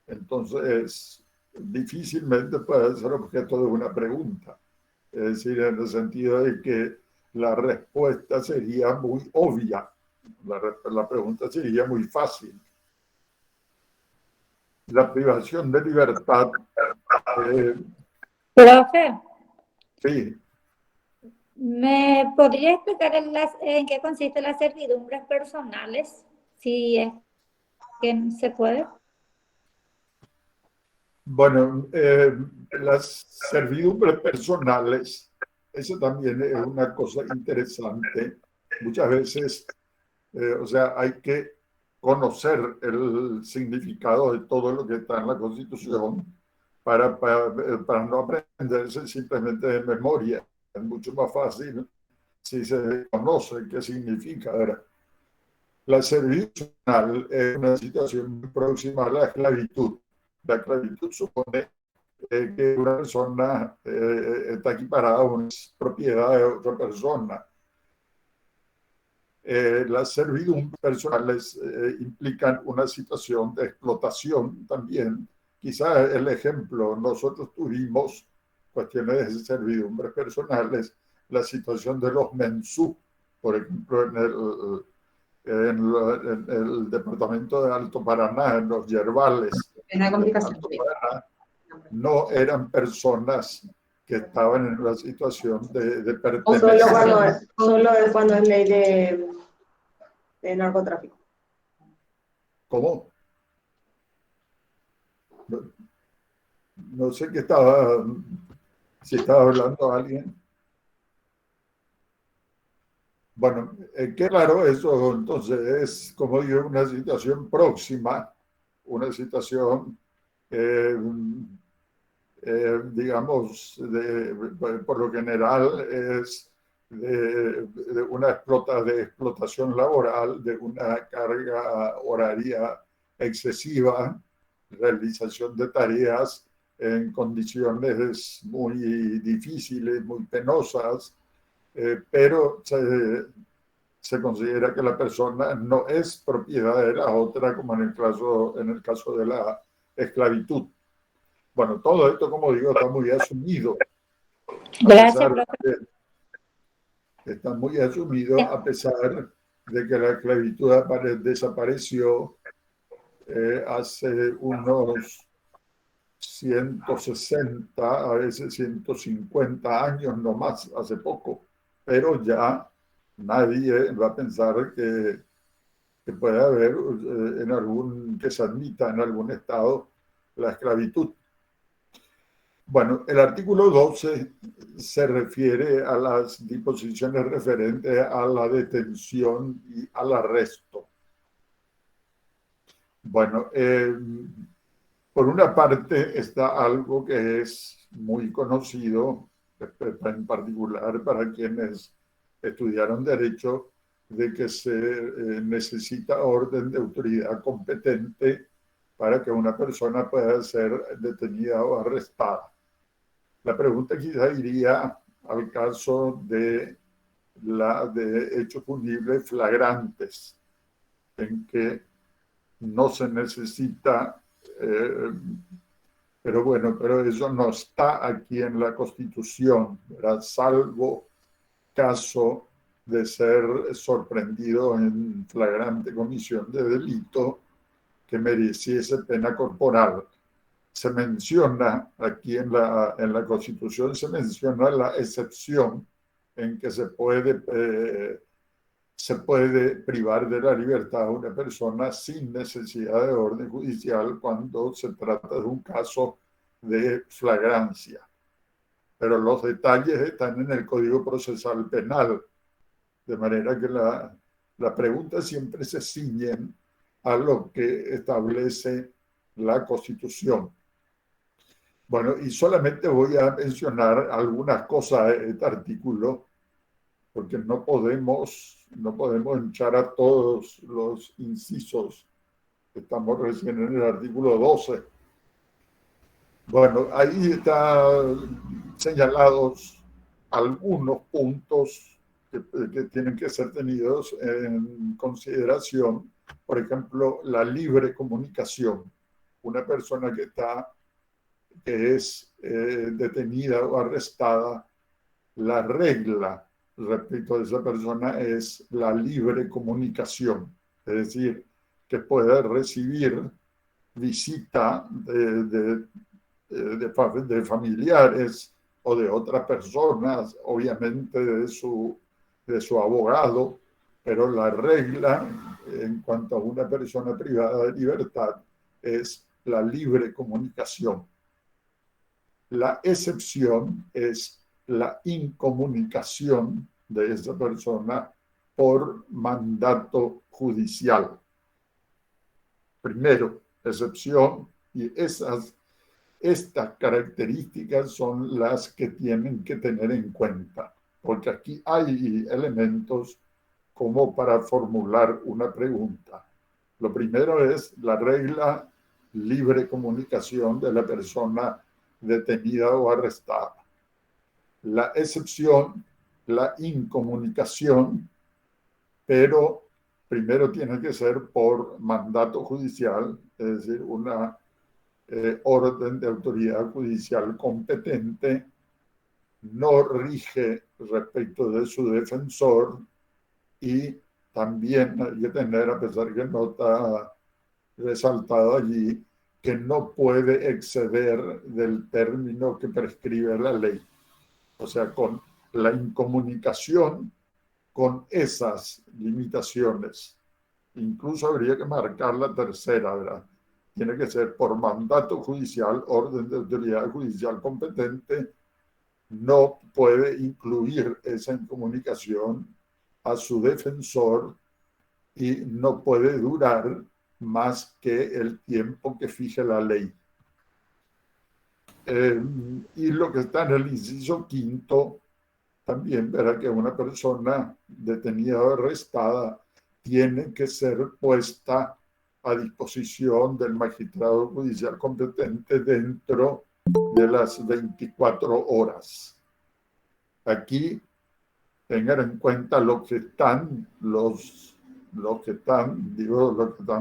A: entonces difícilmente puede ser objeto de una pregunta. Es decir, en el sentido de que la respuesta sería muy obvia La pregunta sería muy fácil. La privación de libertad,
F: Profe,
A: sí,
F: ¿me podría explicar en qué consiste las servidumbres personales? Si es que se puede.
A: bueno, las servidumbres personales, eso también es una cosa interesante. Muchas veces, o sea, hay que conocer el significado de todo lo que está en la Constitución para no aprenderse simplemente de memoria. Es mucho más fácil si se conoce qué significa. ¿Verdad? La servidumbre personal es una situación muy próxima a la esclavitud. La esclavitud supone que una persona está equiparada a una propiedad de otra persona. Las servidumbres personales implican una situación de explotación también. Quizá el ejemplo, nosotros tuvimos cuestiones de servidumbres personales, la situación de los mensú, por ejemplo, en el departamento de Alto Paraná, en los yerbales.
B: Una complicación.
A: No eran personas que estaban en una situación de
H: O
A: pertenencia.
H: solo es cuando es ley de narcotráfico.
A: ¿Cómo? No sé qué estaba, si estaba hablando alguien. Bueno, qué claro, eso entonces es, como digo, una situación próxima, una situación digamos, por lo general es de una explotación laboral, de una carga horaria excesiva, realización de tareas en condiciones muy difíciles, muy penosas, pero se considera que la persona no es propiedad de la otra, como en el caso de la esclavitud. Bueno, todo esto, como digo, está muy asumido.
F: Gracias, profe.
A: Está muy asumido a pesar de que la esclavitud desapareció hace unos 160, a veces 150 años, no más, hace poco. Pero ya nadie va a pensar que puede haber que se admita en algún estado la esclavitud. Bueno, el artículo 12 se refiere a las disposiciones referentes a la detención y al arresto. Bueno, por una parte está algo que es muy conocido, en particular para quienes estudiaron derecho, de que se necesita orden de autoridad competente para que una persona pueda ser detenida o arrestada. La pregunta quizá iría al caso de hechos punibles flagrantes, en que no se necesita, pero eso no está aquí en la Constitución, ¿verdad? Salvo caso de ser sorprendido en flagrante comisión de delito que mereciese pena corporal. Se menciona aquí en la Constitución, se menciona la excepción en que se puede privar de la libertad a una persona sin necesidad de orden judicial cuando se trata de un caso de flagrancia. Pero los detalles están en el Código Procesal Penal, de manera que la pregunta siempre se ciñe a lo que establece la Constitución. Bueno, y solamente voy a mencionar algunas cosas de este artículo, porque no podemos echar a todos los incisos. Estamos recién en el artículo 12. Bueno, ahí están señalados algunos puntos que tienen que ser tenidos en consideración. Por ejemplo, la libre comunicación. Una persona que es detenida o arrestada, la regla respecto de esa persona es la libre comunicación, es decir, que puede recibir visita de familiares o de otras personas, obviamente de su abogado, pero la regla en cuanto a una persona privada de libertad es la libre comunicación. La excepción es la incomunicación de esa persona por mandato judicial. Primero, excepción, y estas características son las que tienen que tener en cuenta, porque aquí hay elementos como para formular una pregunta. Lo primero es la regla libre comunicación de la persona detenida o arrestada. La excepción, la incomunicación, pero primero tiene que ser por mandato judicial, es decir, una orden de autoridad judicial competente, no rige respecto de su defensor y también hay que tener, a pesar que no está resaltado allí, que no puede exceder del término que prescribe la ley. O sea, con la incomunicación, con esas limitaciones. Incluso habría que marcar la tercera, ¿verdad? Tiene que ser por mandato judicial, orden de autoridad judicial competente, no puede incluir esa incomunicación a su defensor y no puede durar más que el tiempo que fije la ley. Y lo que está en el inciso quinto, también verá que una persona detenida o arrestada tiene que ser puesta a disposición del magistrado judicial competente dentro de las 24 horas. Aquí tengan en cuenta lo que están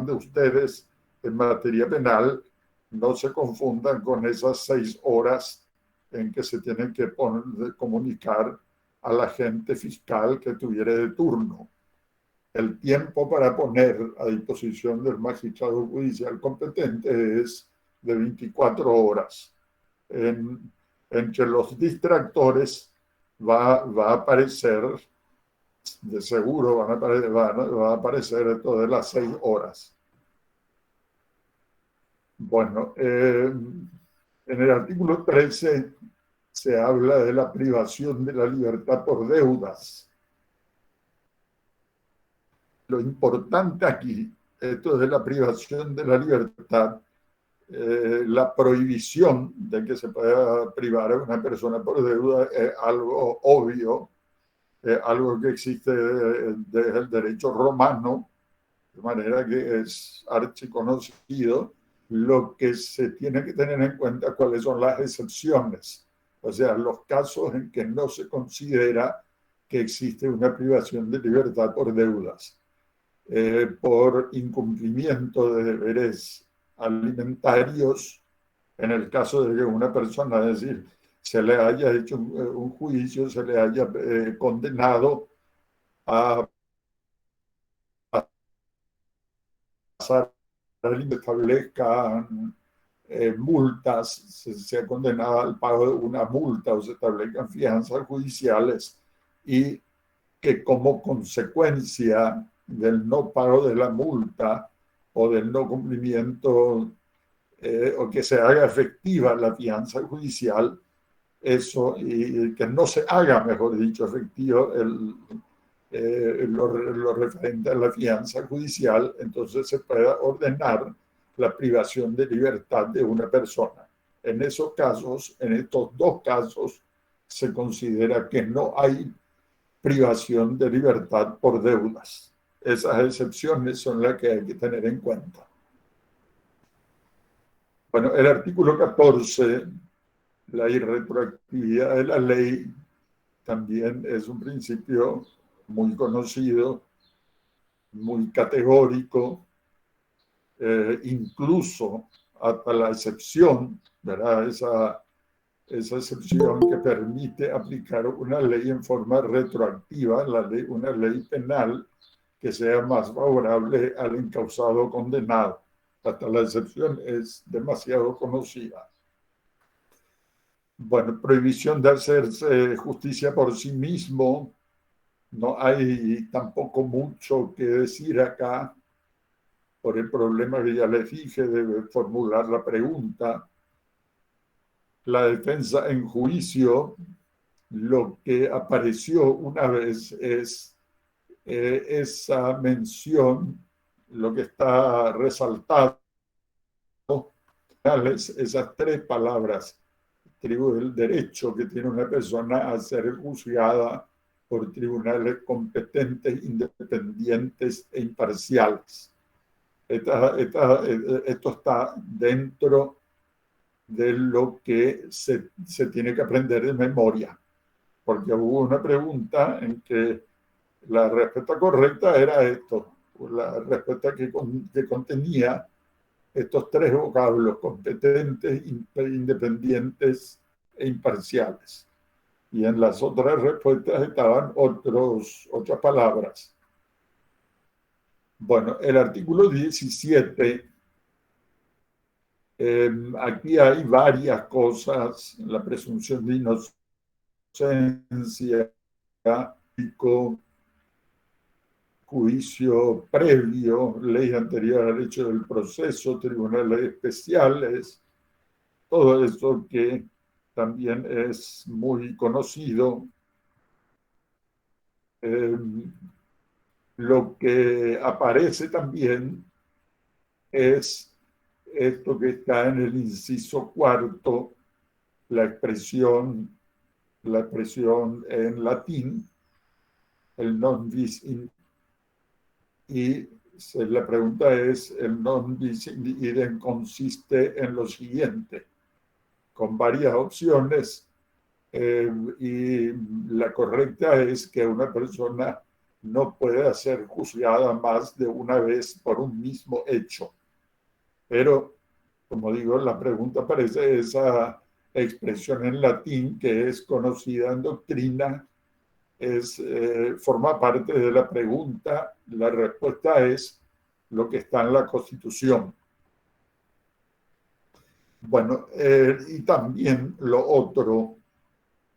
A: de ustedes en materia penal, no se confundan con esas 6 horas en que se tienen que comunicar al agente fiscal que tuviera de turno. El tiempo para poner a disposición del magistrado judicial competente es de 24 horas. Entre los distractores va a aparecer, de seguro va a aparecer esto de las 6 horas. Bueno, en el artículo 13 se habla de la privación de la libertad por deudas. Lo importante aquí, esto de la privación de la libertad, la prohibición de que se pueda privar a una persona por deuda es algo obvio, algo que existe desde el derecho romano, de manera que es archiconocido. Lo que se tiene que tener en cuenta cuáles son las excepciones, o sea, los casos en que no se considera que existe una privación de libertad por deudas, por incumplimiento de deberes alimentarios, en el caso de que una persona, es decir, se le haya hecho un juicio, se le haya condenado a pasar establezcan multas, se ha condenado al pago de una multa o se establezcan fianzas judiciales y que como consecuencia del no pago de la multa o del no cumplimiento o que se haga efectiva la fianza judicial, eso, y que no se haga, mejor dicho, efectivo lo referente a la fianza judicial, entonces se pueda ordenar la privación de libertad de una persona. En esos casos, en estos dos casos, se considera que no hay privación de libertad por deudas. Esas excepciones son las que hay que tener en cuenta. Bueno, el artículo 14, la irretroactividad de la ley, también es un principio muy conocido, muy categórico, incluso hasta la excepción, ¿verdad? esa excepción que permite aplicar una ley en forma retroactiva, una ley penal que sea más favorable al encausado condenado. Hasta la excepción es demasiado conocida. Bueno, prohibición de hacerse justicia por sí mismo. No hay tampoco mucho que decir acá por el problema que ya les dije de formular la pregunta. La defensa en juicio, lo que apareció una vez es esa mención, lo que está resaltado, esas tres palabras, el derecho que tiene una persona a ser juzgada por tribunales competentes, independientes e imparciales. Esto está dentro de lo que se tiene que aprender de memoria, porque hubo una pregunta en que la respuesta correcta era esto, la respuesta que contenía estos tres vocablos: competentes, independientes e imparciales. Y en las otras respuestas estaban otras palabras. Bueno, el artículo 17, aquí hay varias cosas: la presunción de inocencia, juicio previo, ley anterior al hecho del proceso, tribunales especiales, todo eso que también es muy conocido. Lo que aparece también es esto que está en el inciso cuarto, la expresión en latín, el non bis in, y la pregunta es, el non bis in idem consiste en lo siguiente, con varias opciones, y la correcta es que una persona no puede ser juzgada más de una vez por un mismo hecho. Pero, como digo, la pregunta aparece esa expresión en latín que es conocida en doctrina, forma parte de la pregunta. La respuesta es lo que está en la Constitución. Bueno, y también lo otro,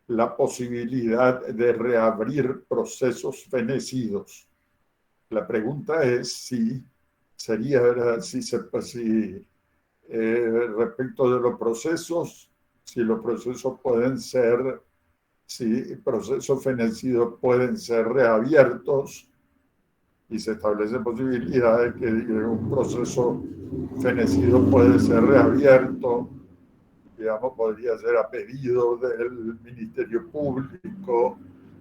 A: la posibilidad de reabrir procesos fenecidos. La pregunta es si respecto de los procesos, si los procesos si procesos fenecidos pueden ser reabiertos, y se establece posibilidad de que un proceso fenecido puede ser reabierto, digamos, podría ser a pedido del Ministerio Público,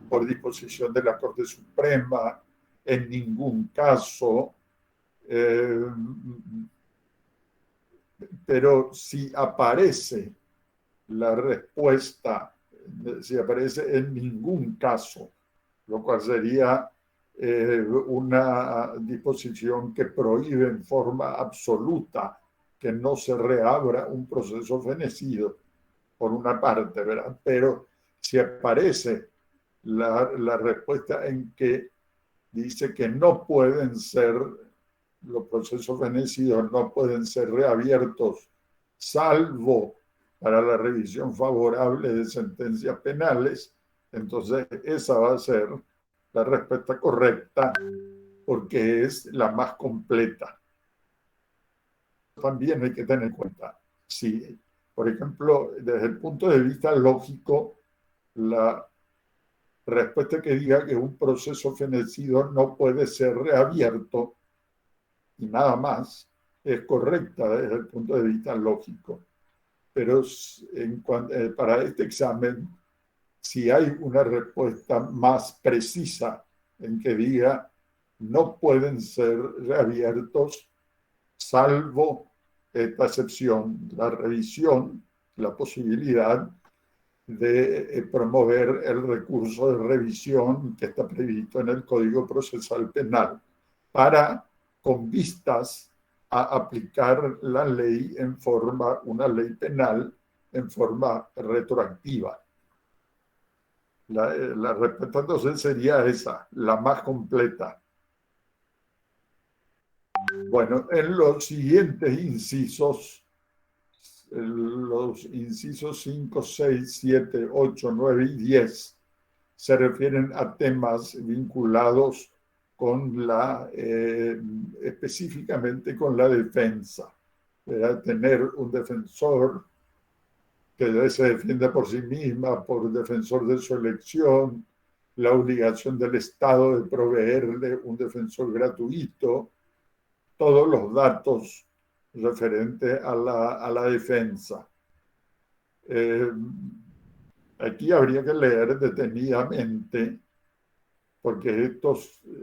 A: por disposición de la Corte Suprema, en ningún caso. Pero si aparece la respuesta, si aparece en ningún caso, lo cual sería una disposición que prohíbe en forma absoluta que no se reabra un proceso fenecido, por una parte, ¿verdad? Pero si aparece la respuesta en que dice que no pueden ser, los procesos fenecidos no pueden ser reabiertos, salvo para la revisión favorable de sentencias penales, entonces esa va a ser la respuesta correcta, porque es la más completa. También hay que tener en cuenta, si, por ejemplo, desde el punto de vista lógico, la respuesta que diga que un proceso fenecido no puede ser reabierto y nada más es correcta desde el punto de vista lógico. Pero para este examen, si hay una respuesta más precisa en que diga no pueden ser reabiertos, salvo esta excepción, la revisión, la posibilidad de promover el recurso de revisión que está previsto en el Código Procesal Penal con vistas a aplicar la ley una ley penal en forma retroactiva. La respuesta entonces sería esa, la más completa. Bueno, en los siguientes incisos, los incisos 5, 6, 7, 8, 9 y 10 se refieren a temas vinculados con específicamente con la defensa. Tener un defensor que se defiende por sí misma, por defensor de su elección, la obligación del Estado de proveerle un defensor gratuito, todos los datos referentes a la defensa. Aquí habría que leer detenidamente, porque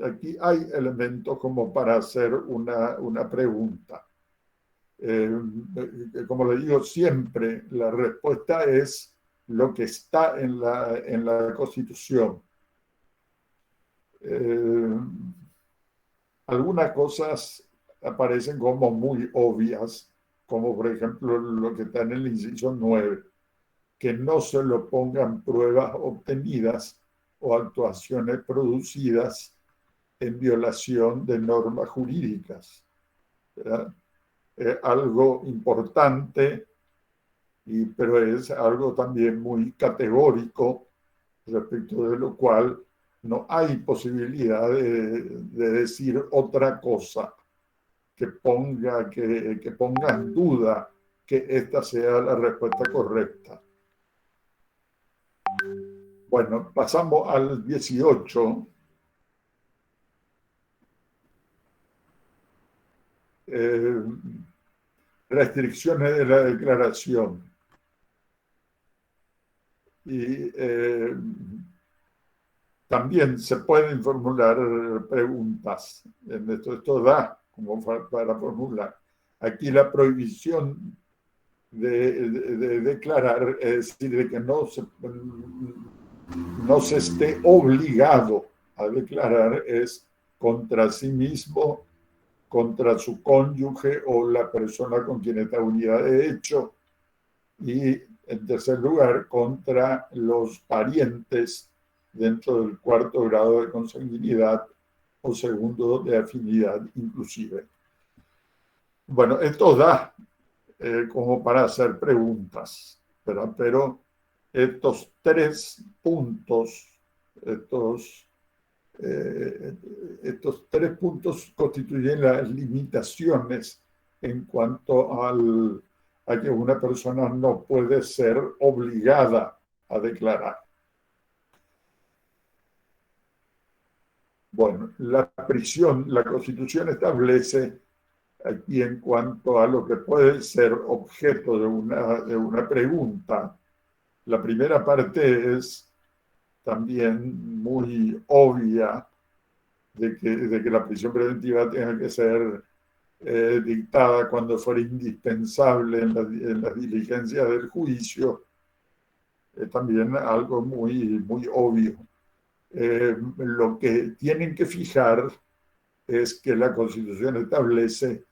A: aquí hay elementos como para hacer una pregunta. Como le digo siempre, la respuesta es lo que está en la Constitución. Algunas cosas aparecen como muy obvias, como por ejemplo lo que está en el inciso 9, que no se le pongan pruebas obtenidas o actuaciones producidas en violación de normas jurídicas. Algo importante, pero es algo también muy categórico, respecto de lo cual no hay posibilidad de decir otra cosa que ponga en duda que esta sea la respuesta correcta. Bueno, pasamos al 18. Restricciones de la declaración. Y también se pueden formular preguntas. En esto da como para formular. Aquí la prohibición de declarar, es decir, de que no se esté obligado a declarar, es contra sí mismo, contra su cónyuge o la persona con quien está unida de hecho, y en tercer lugar contra los parientes dentro del cuarto grado de consanguinidad o segundo de afinidad inclusive. Bueno, esto da como para hacer preguntas, pero estos tres puntos, estos tres puntos constituyen las limitaciones en cuanto a que una persona no puede ser obligada a declarar. Bueno, la prisión, la Constitución establece aquí en cuanto a lo que puede ser objeto de una pregunta. La primera parte es también muy obvia de que la prisión preventiva tenga que ser dictada cuando fuera indispensable en las diligencias del juicio. Es también algo muy, muy obvio. Lo que tienen que fijar es que la Constitución establece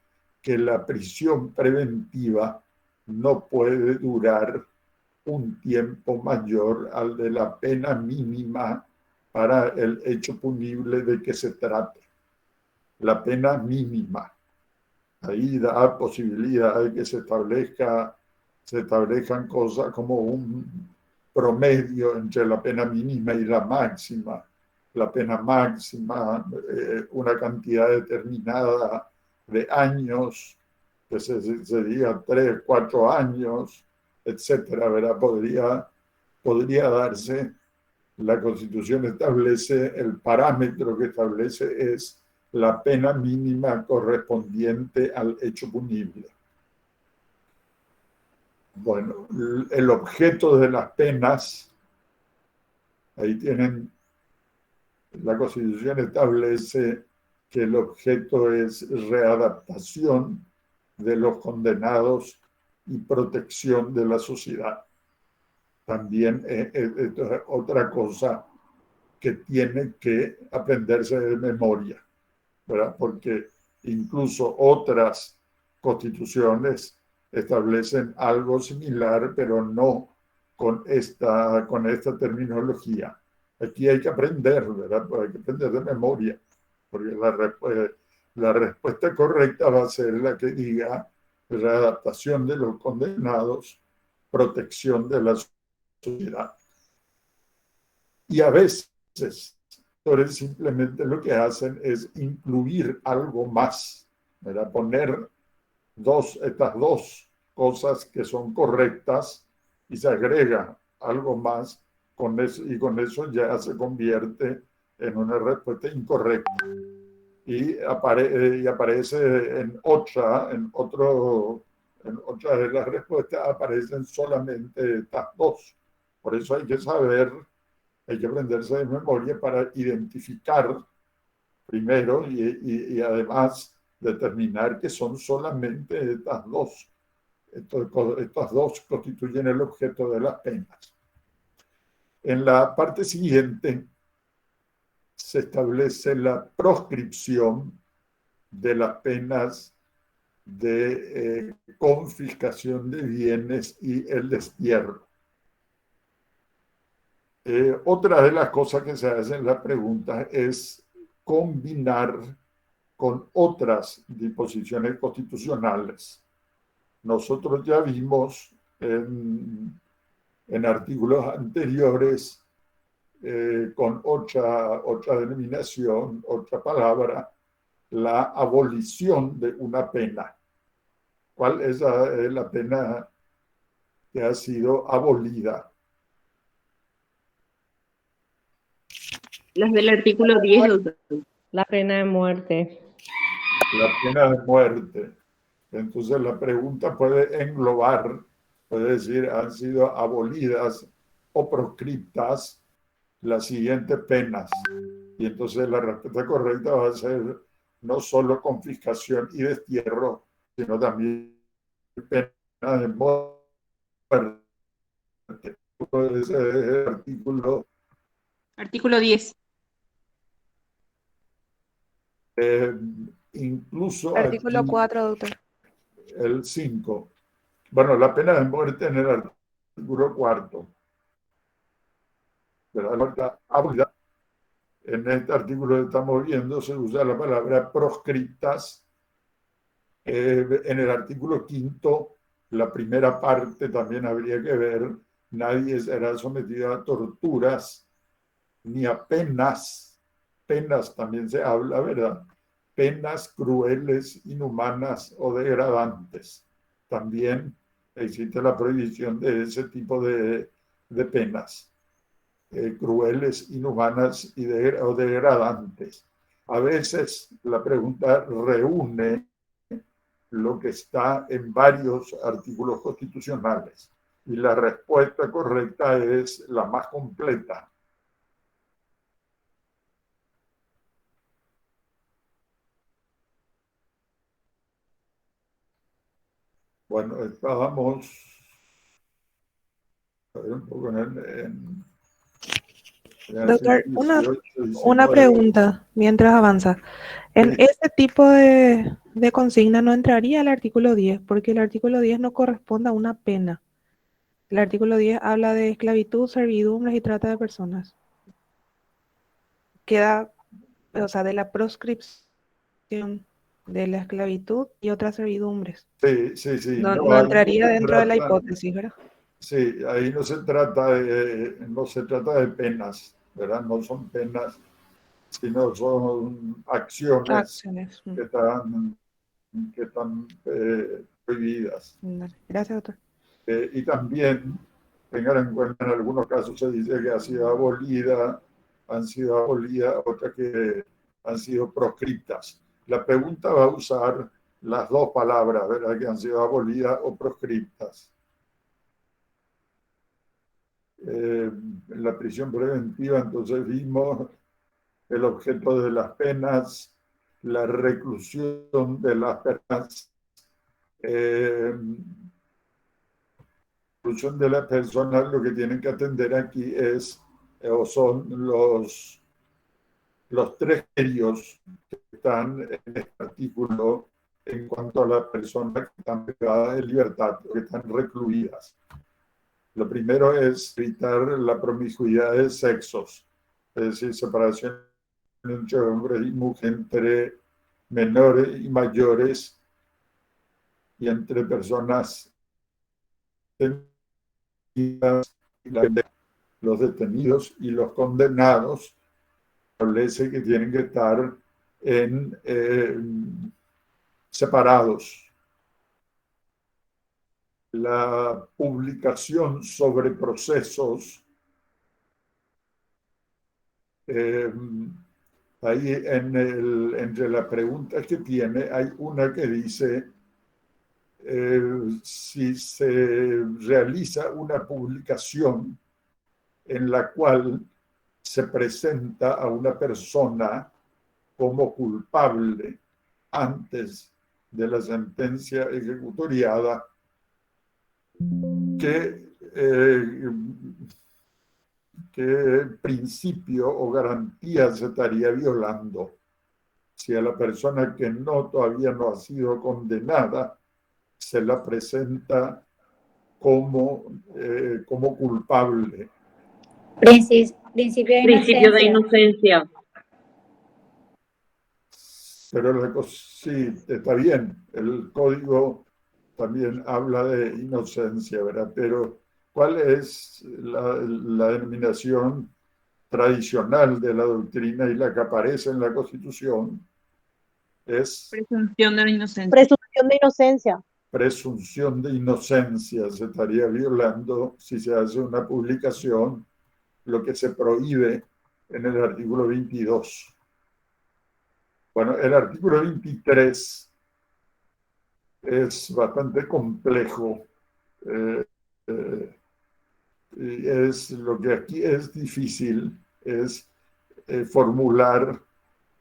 A: que la prisión preventiva no puede durar un tiempo mayor al de la pena mínima para el hecho punible de que se trate. La pena mínima. Ahí da posibilidad de que se establezcan cosas como un promedio entre la pena mínima y la máxima. La pena máxima, una cantidad determinada de años, que se diga 3, 4 años, etcétera, ¿verdad? Podría darse. La Constitución establece, el parámetro que establece es la pena mínima correspondiente al hecho punible. Bueno, el objeto de las penas, ahí tienen, la Constitución establece que el objeto es readaptación de los condenados y protección de la sociedad. También es otra cosa que tiene que aprenderse de memoria, ¿verdad? Porque incluso otras constituciones establecen algo similar, pero no con esta terminología. Aquí hay que aprender, ¿verdad? Pues hay que aprender de memoria, porque la respuesta correcta va a ser la que diga readaptación de los condenados, protección de la sociedad. Y a veces, entonces simplemente lo que hacen es incluir algo más, ¿verdad? Poner estas dos cosas que son correctas y se agrega algo más con eso, y con eso ya se convierte en una respuesta incorrecta. Y aparece en otra de las respuestas aparecen solamente estas dos. Por eso hay que aprenderse de memoria para identificar primero y además determinar que son solamente estas dos. Estas dos constituyen el objeto de las penas. En la parte siguiente se establece la proscripción de las penas de confiscación de bienes y el destierro. Otra de las cosas que se hace en la pregunta es combinar con otras disposiciones constitucionales. Nosotros ya vimos en artículos anteriores con otra denominación, otra palabra, la abolición de una pena. ¿Cuál es la pena que ha sido abolida?
B: Las del artículo 10, doctor.
I: La pena de muerte.
A: La pena de muerte. Entonces la pregunta puede englobar, puede decir, han sido abolidas o proscriptas las siguientes penas. Y entonces la respuesta correcta va a ser no solo confiscación y destierro, sino también pena de muerte. Ese artículo.
B: Artículo 10.
A: Incluso
J: Artículo
A: aquí,
J: 4, doctor.
A: El 5. Bueno, la pena de muerte en el artículo 4. ¿Verdad? En este artículo que estamos viendo se usa la palabra proscriptas. En el artículo 5, la primera parte también habría que ver, nadie será sometido a torturas ni a penas. Penas también se habla, ¿verdad? Penas crueles, inhumanas o degradantes. También existe la prohibición de ese tipo de penas. Crueles, inhumanas o degradantes. A veces la pregunta reúne lo que está en varios artículos constitucionales y la respuesta correcta es la más completa. Bueno, estábamos a ver, un poco en
J: Doctor, una pregunta mientras avanza. En este tipo de consigna no entraría el artículo 10, porque el artículo 10 no corresponde a una pena. El artículo 10 habla de esclavitud, servidumbres y trata de personas. Queda, o sea, de la proscripción de la esclavitud y otras servidumbres.
A: Sí.
J: No entraría dentro de la hipótesis, ¿verdad?
A: Sí, ahí no se trata de penas, ¿verdad? No son penas, sino son acciones. que están prohibidas.
J: Gracias, doctor.
A: Y también tengan en cuenta, en algunos casos se dice que han sido abolidas, otras que han sido proscriptas. La pregunta va a usar las dos palabras, ¿verdad? Que han sido abolidas o proscriptas. En la prisión preventiva, entonces vimos el objeto de las penas, la reclusión de las penas, reclusión de las personas, lo que tienen que atender aquí son los tres criterios que están en este artículo en cuanto a las personas que están privadas de libertad o que están recluidas. Lo primero es evitar la promiscuidad de sexos, es decir, separación entre hombres y mujeres, entre menores y mayores y entre personas detenidas. Los detenidos y los condenados establece que tienen que estar separados. La publicación sobre procesos, ahí entre las preguntas que tiene, hay una que dice si se realiza una publicación en la cual se presenta a una persona como culpable antes de la sentencia ejecutoriada, ¿qué principio o garantía se estaría violando? Si a la persona que todavía no ha sido condenada se la presenta como culpable.
F: Principio de
B: inocencia.
A: Pero sí, está bien, el código también habla de inocencia, ¿verdad? Pero ¿cuál es la denominación tradicional de la doctrina y la que aparece en la Constitución? Es
B: presunción de inocencia.
D: Presunción de inocencia.
A: Presunción de inocencia. Se estaría violando si se hace una publicación lo que se prohíbe en el artículo 22. Bueno, el artículo 23 es bastante complejo. Y lo que aquí es difícil es formular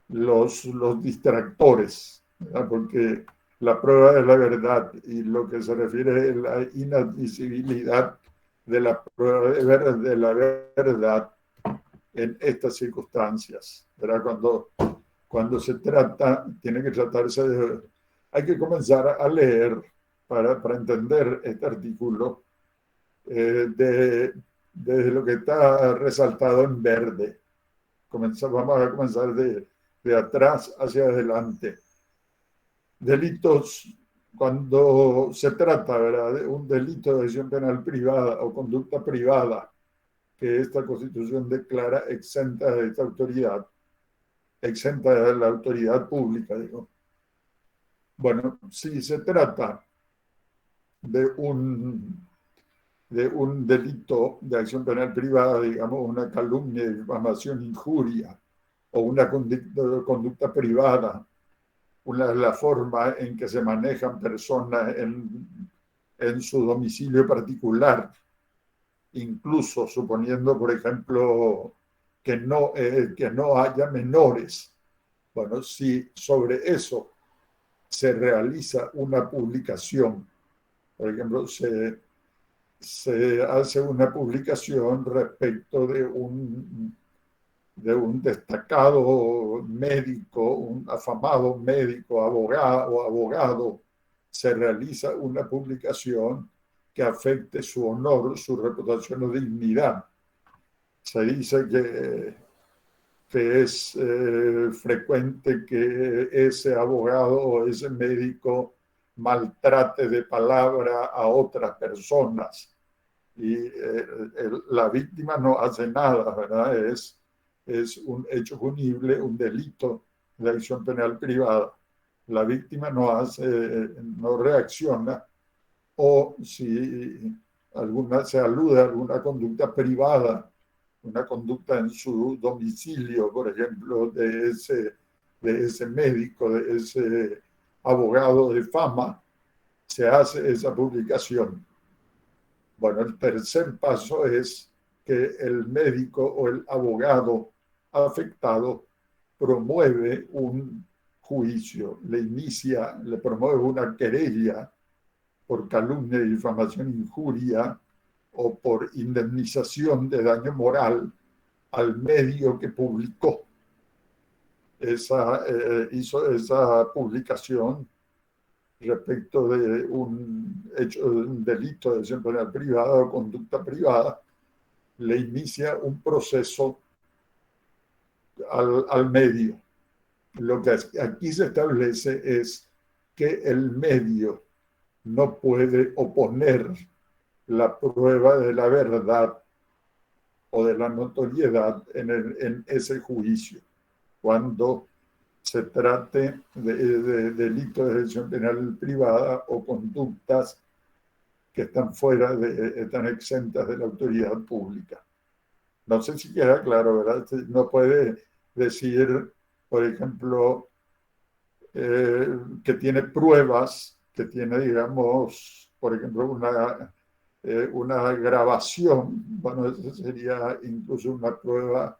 A: los distractores, ¿verdad? Porque la prueba de la verdad y lo que se refiere a la inadmisibilidad de la prueba de la verdad en estas circunstancias, ¿verdad? Cuando se trata, tiene que tratarse de... Hay que comenzar a leer para entender este artículo desde lo que está resaltado en verde. Vamos a comenzar de atrás hacia adelante. Delitos, cuando se trata, ¿verdad?, de un delito de acción penal privada o conducta privada que esta Constitución declara exenta de esta autoridad, exenta de la autoridad pública, digo. Bueno, si se trata de un delito de acción penal privada, digamos, una calumnia, difamación, injuria, o una conducta privada, la forma en que se manejan personas en su domicilio particular, incluso suponiendo, por ejemplo, que no haya menores. Bueno, si sobre eso se realiza una publicación, por ejemplo, se hace una publicación respecto de un destacado médico, un afamado médico, abogado, se realiza una publicación que afecte su honor, su reputación o dignidad. Se dice que es frecuente que ese abogado o ese médico maltrate de palabra a otras personas y la víctima no hace nada, ¿verdad? Es un hecho punible, un delito de acción penal privada. La víctima no reacciona, o si se alude a alguna conducta privada, una conducta en su domicilio, por ejemplo, de ese médico, de ese abogado de fama, se hace esa publicación. Bueno, el tercer paso es que el médico o el abogado afectado promueve un juicio, le promueve una querella por calumnia, difamación, injuria o por indemnización de daño moral al medio que publicó hizo esa publicación respecto de un hecho, un delito de acción penal privada o conducta privada, le inicia un proceso al medio. Lo que aquí se establece es que el medio no puede oponer la prueba de la verdad o de la notoriedad en ese juicio, cuando se trate de delitos de ejecución penal privada o conductas que están están exentas de la autoridad pública. No sé si queda claro, ¿verdad? No puede decir, por ejemplo, que tiene pruebas, que tiene, digamos, por ejemplo, una grabación. Bueno, eso sería incluso una prueba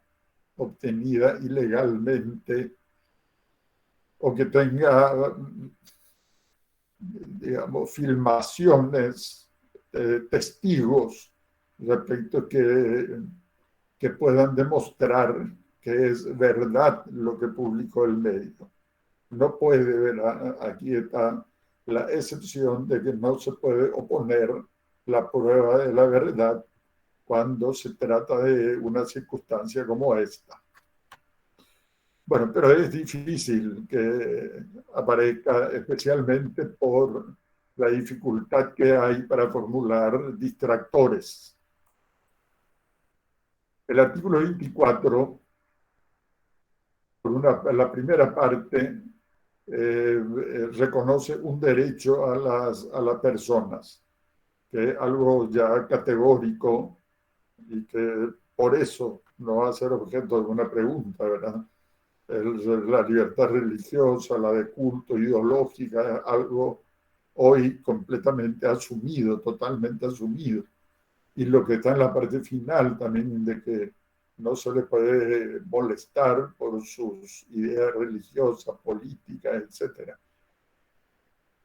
A: obtenida ilegalmente, o que tenga, digamos, filmaciones, testigos respecto que puedan demostrar que es verdad lo que publicó el medio. No puede, ¿verdad? Aquí está la excepción de que no se puede oponer la prueba de la verdad cuando se trata de una circunstancia como esta. Bueno, pero es difícil que aparezca, especialmente por la dificultad que hay para formular distractores. El artículo 24, por la primera parte, reconoce un derecho a las personas, que es algo ya categórico y que por eso no va a ser objeto de una pregunta, ¿verdad? La libertad religiosa, la de culto, ideológica, es algo hoy completamente asumido, totalmente asumido. Y lo que está en la parte final también, de que no se le puede molestar por sus ideas religiosas, políticas, etc.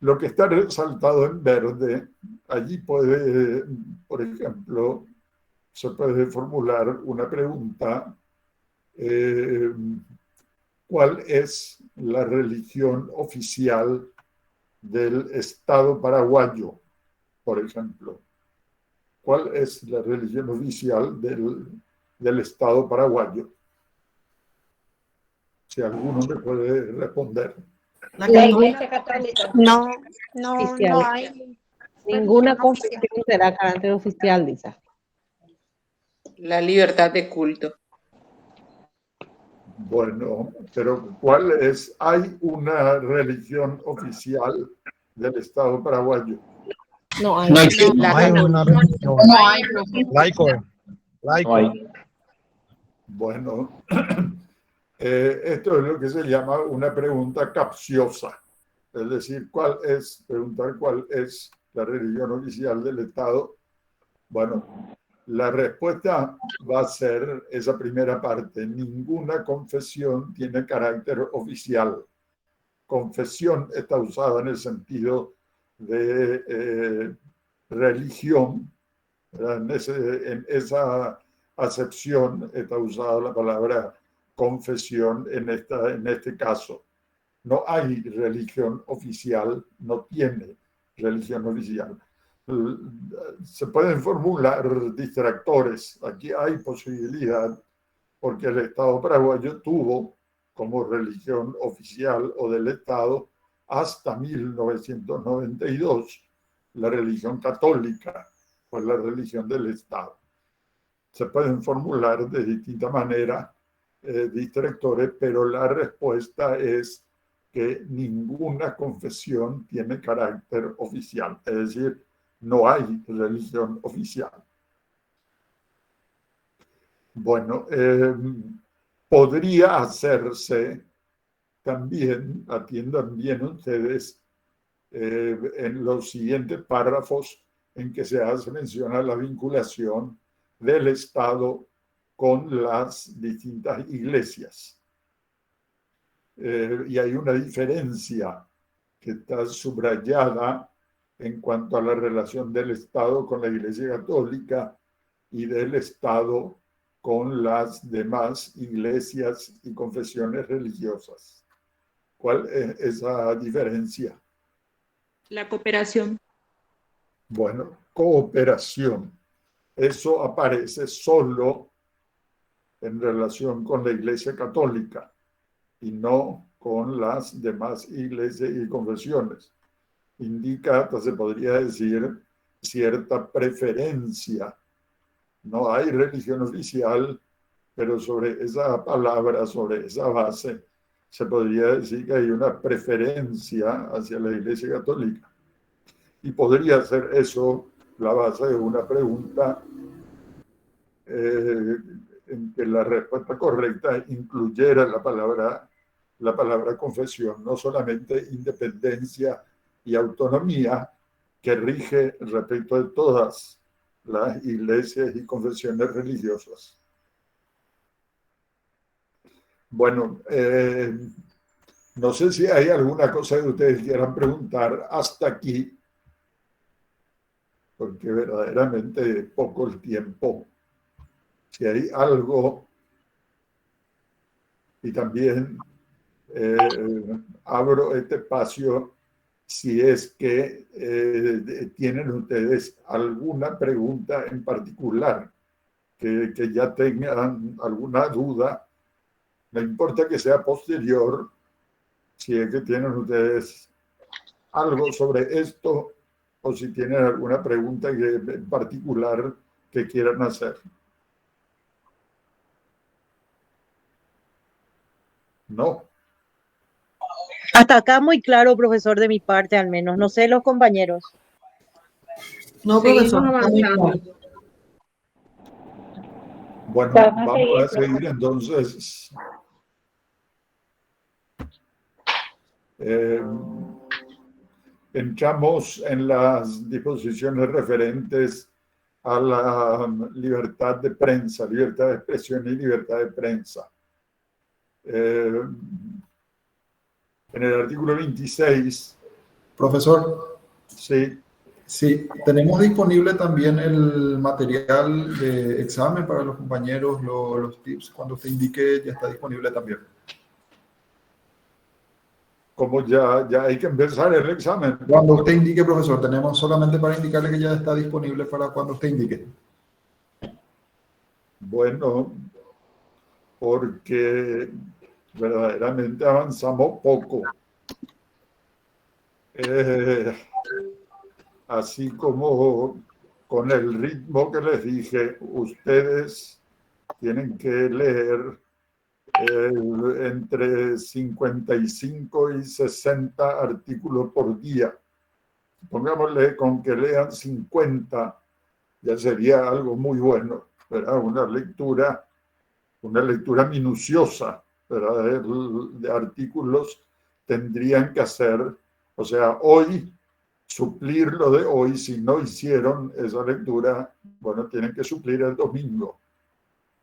A: Lo que está resaltado en verde, allí puede, por ejemplo, se puede formular una pregunta: ¿cuál es la religión oficial del Estado paraguayo, por ejemplo? ¿Cuál es la religión oficial del Estado paraguayo? Si alguno me puede responder.
F: La Iglesia Católica.
I: Oficial.
H: hay
I: Ninguna confesión será carácter oficial, dice.
H: la libertad de culto.
A: Bueno, pero ¿cuál es? ¿Hay una religión oficial del Estado paraguayo?
I: No hay.
K: No existe.
H: La
K: No hay una religión.
H: No hay.
K: Laico. Laico.
A: Bueno, esto es lo que se llama una pregunta capciosa. Es decir, preguntar cuál es la religión oficial del Estado. Bueno, la respuesta va a ser esa primera parte: ninguna confesión tiene carácter oficial. Confesión está usada en el sentido de religión, ¿verdad? En esa acepción está usada la palabra confesión en este caso. No hay religión oficial, no tiene religión oficial. Se pueden formular distractores. Aquí hay posibilidad, porque el Estado paraguayo tuvo como religión oficial o del Estado hasta 1992 la religión católica, fue la religión del Estado. Se pueden formular de distinta manera distractores, pero la respuesta es que ninguna confesión tiene carácter oficial, es decir, no hay religión oficial. Bueno, podría hacerse también, atiendan bien ustedes, en los siguientes párrafos en que se hace mención a la vinculación del Estado con las distintas iglesias. Y hay una diferencia que está subrayada en cuanto a la relación del Estado con la Iglesia Católica y del Estado con las demás iglesias y confesiones religiosas. ¿Cuál es esa diferencia?
B: La cooperación.
A: Bueno, cooperación. Eso aparece solo en relación con la Iglesia Católica y no con las demás iglesias y confesiones. Indica, hasta se podría decir, cierta preferencia. No hay religión oficial, pero sobre esa palabra, sobre esa base, se podría decir que hay una preferencia hacia la Iglesia Católica. Y podría ser eso la base de una pregunta en que la respuesta correcta incluyera la palabra confesión, no solamente independencia y autonomía que rige respecto de todas las iglesias y confesiones religiosas. Bueno, no sé si hay alguna cosa que ustedes quieran preguntar hasta aquí, porque verdaderamente poco el tiempo. Si hay algo, y también abro este espacio si es que tienen ustedes alguna pregunta en particular, que ya tengan alguna duda. No importa que sea posterior, si es que tienen ustedes algo sobre esto o si tienen alguna pregunta en particular que quieran hacer. No.
D: Hasta acá muy claro, profesor, de mi parte al menos. No sé los compañeros.
I: No,
B: Seguimos
I: profesor.
B: avanzando.
A: Bueno, vamos a seguir entonces. Entramos en las disposiciones referentes a la libertad de prensa, libertad de expresión y libertad de prensa. En el artículo 26.
G: Profesor.
A: Sí.
G: Sí, tenemos disponible también el material de examen para los compañeros, los tips. Cuando usted indique, ya está disponible también.
A: Como ya hay que empezar el examen.
G: Cuando usted indique, profesor, tenemos solamente para indicarle que ya está disponible para cuando usted indique.
A: Bueno, porque verdaderamente avanzamos poco. Así como con el ritmo que les dije, ustedes tienen que leer entre 55 y 60 artículos por día. Pongámosle con que lean 50, ya sería algo muy bueno, ¿verdad? Una lectura minuciosa, ¿verdad? De artículos tendrían que hacer, o sea, hoy, suplir lo de hoy. Si no hicieron esa lectura, bueno, tienen que suplir el domingo.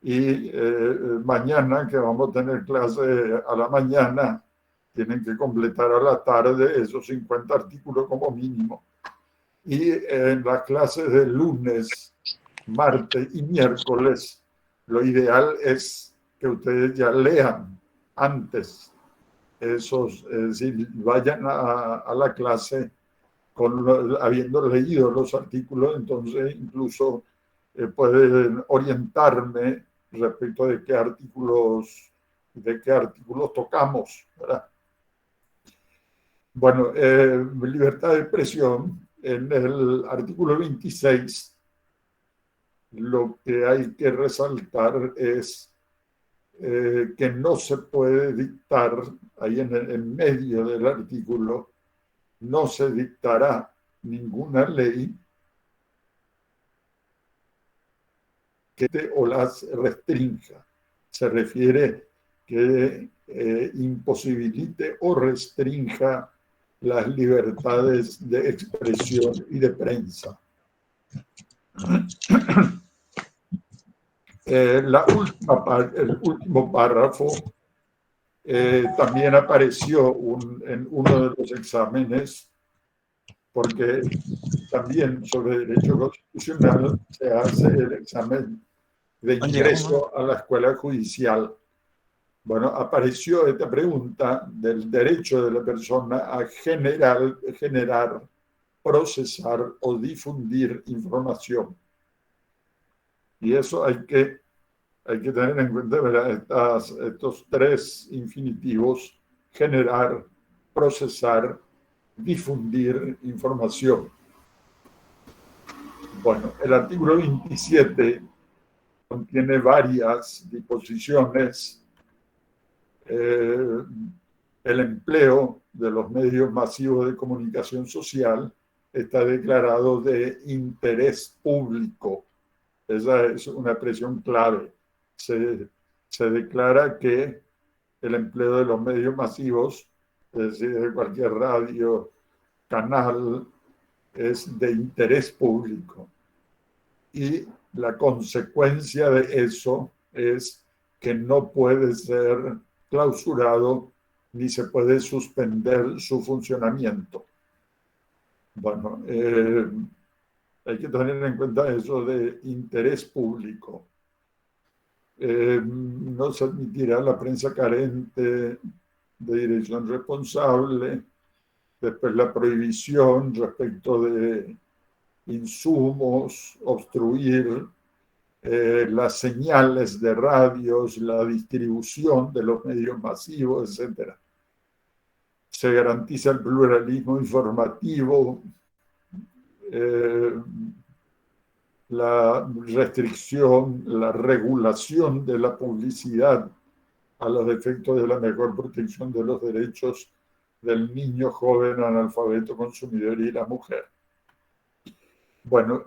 A: Y mañana, que vamos a tener clase a la mañana, tienen que completar a la tarde esos 50 artículos como mínimo. Y en las clases de lunes, martes y miércoles, lo ideal es que ustedes ya lean antes esos, es decir, vayan a la clase habiendo leído los artículos, entonces incluso pueden orientarme respecto de qué artículos tocamos, ¿verdad? Bueno, libertad de expresión. En el artículo 26, lo que hay que resaltar es que no se puede dictar, ahí en medio del artículo, no se dictará ninguna ley que o las restrinja. Se refiere que imposibilite o restrinja las libertades de expresión y de prensa. El último párrafo también apareció en uno de los exámenes, porque también sobre derecho constitucional se hace el examen de ingreso a la escuela judicial. Bueno, apareció esta pregunta del derecho de la persona a generar procesar o difundir información. Y eso hay que tener en cuenta, ¿verdad? Estos tres infinitivos: generar, procesar, difundir información. Bueno, el artículo 27 contiene varias disposiciones. El empleo de los medios masivos de comunicación social está declarado de interés público. Esa es una expresión clave. Se declara que el empleo de los medios masivos, es decir, de cualquier radio, canal, es de interés público. Y la consecuencia de eso es que no puede ser clausurado ni se puede suspender su funcionamiento. Bueno, hay que tener en cuenta eso de interés público. No se admitirá la prensa carente de dirección responsable. Después la prohibición respecto de insumos, obstruir las señales de radios, la distribución de los medios masivos, etc. Se garantiza el pluralismo informativo, la restricción, la regulación de la publicidad a los efectos de la mejor protección de los derechos del niño, joven, analfabeto, consumidor y la mujer. Bueno,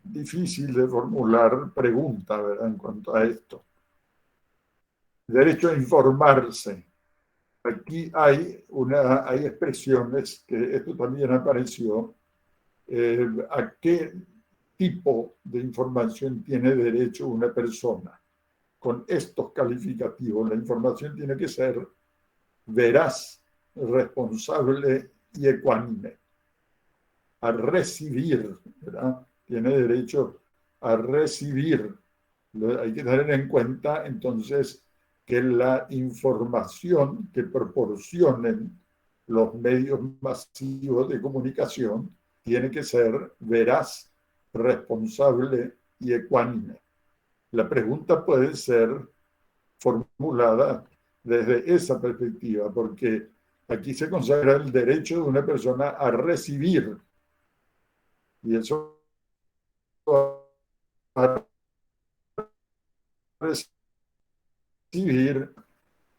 A: difícil de formular pregunta, ¿verdad?, en cuanto a esto. Derecho a informarse. Aquí hay expresiones que esto también apareció. ¿A qué tipo de información tiene derecho una persona? Con estos calificativos, la información tiene que ser veraz, responsable y ecuánime. A recibir, ¿verdad? Tiene derecho a recibir. Hay que tener en cuenta entonces que la información que proporcionen los medios masivos de comunicación tiene que ser veraz, responsable y ecuánime. La pregunta puede ser formulada desde esa perspectiva, porque aquí se consagra el derecho de una persona a recibir, y eso a recibir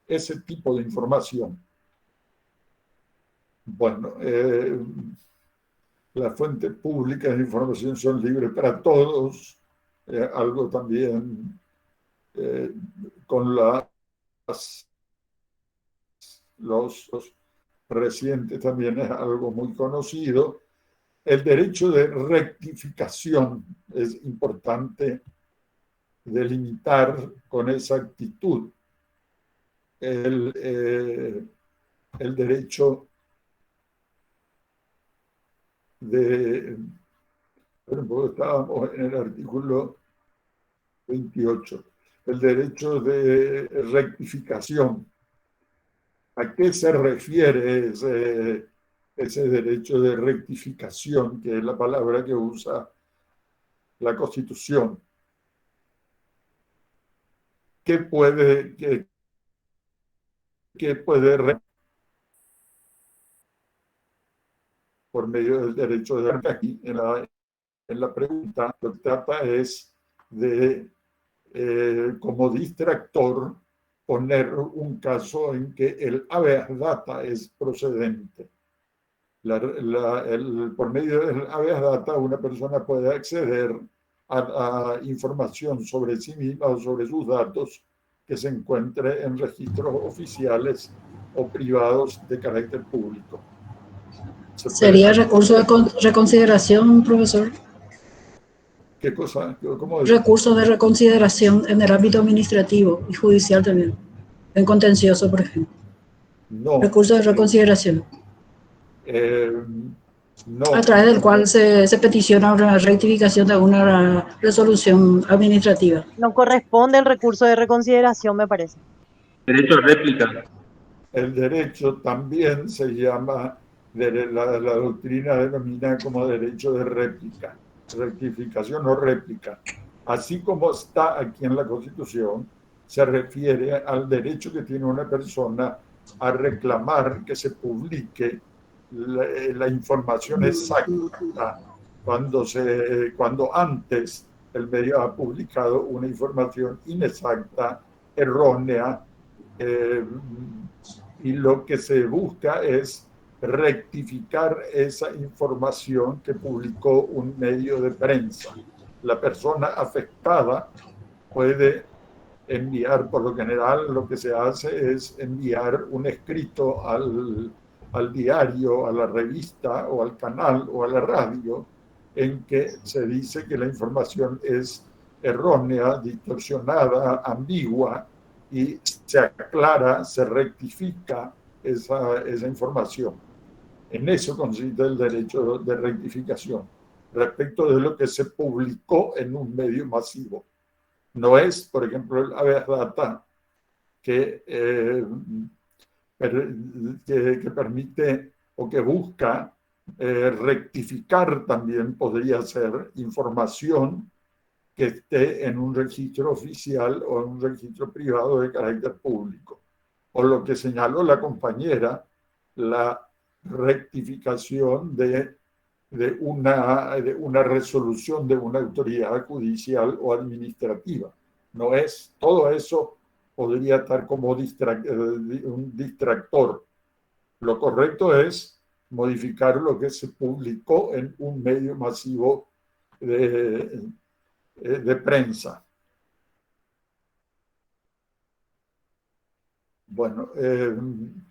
A: ese tipo de información. Bueno, las fuentes públicas de información son libres para todos, algo también con los recientes también es algo muy conocido. El derecho de rectificación es importante delimitar con exactitud. El derecho de... Estábamos en el artículo 28. El derecho de rectificación. ¿A qué se refiere ese derecho de rectificación, que es la palabra que usa la Constitución? ¿Qué puede por medio del derecho de aquí en la pregunta? Lo que trata es de, como distractor, poner un caso en que el habeas data es procedente. Por medio del habeas data una persona puede acceder a información sobre sí misma o sobre sus datos que se encuentre en registros oficiales o privados de carácter público.
L: ¿Sería recurso de reconsideración, profesor?
A: ¿Qué cosa? ¿Cómo es?
L: Recursos de reconsideración en el ámbito administrativo y judicial también, en contencioso, por ejemplo.
A: No.
L: Recursos de reconsideración.
A: No.
L: A través del cual se peticiona una rectificación de una resolución administrativa.
D: No corresponde el recurso de reconsideración, me parece.
M: Derecho a réplica.
A: El derecho también se llama la doctrina denomina como derecho de réplica, rectificación o réplica. Así como está aquí en la Constitución, se refiere al derecho que tiene una persona a reclamar que se publique la información exacta cuando antes el medio ha publicado una información inexacta, errónea, y lo que se busca es rectificar esa información que publicó un medio de prensa. La persona afectada puede enviar, por lo general lo que se hace es enviar un escrito al diario, a la revista o al canal o a la radio en que se dice que la información es errónea, distorsionada, ambigua, y se aclara, se rectifica esa información. En eso consiste el derecho de rectificación, respecto de lo que se publicó en un medio masivo. No es, por ejemplo, el habeas data que permite o que busca rectificar también, podría ser información que esté en un registro oficial o en un registro privado de carácter público. O lo que señaló la compañera, la rectificación de una resolución de una autoridad judicial o administrativa. No es, todo eso podría estar como un distractor. Lo correcto es modificar lo que se publicó en un medio masivo de prensa. Bueno, en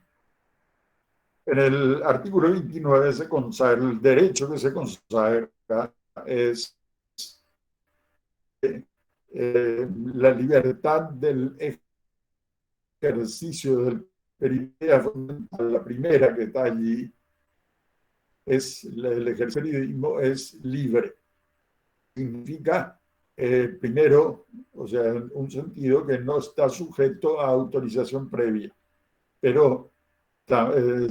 A: el artículo 29 se consagra, el derecho que se consagra es la libertad del ejercicio del periodismo. La primera que está allí es el ejercicio del periodismo es libre. Significa, primero, o sea, en un sentido que no está sujeto a autorización previa, pero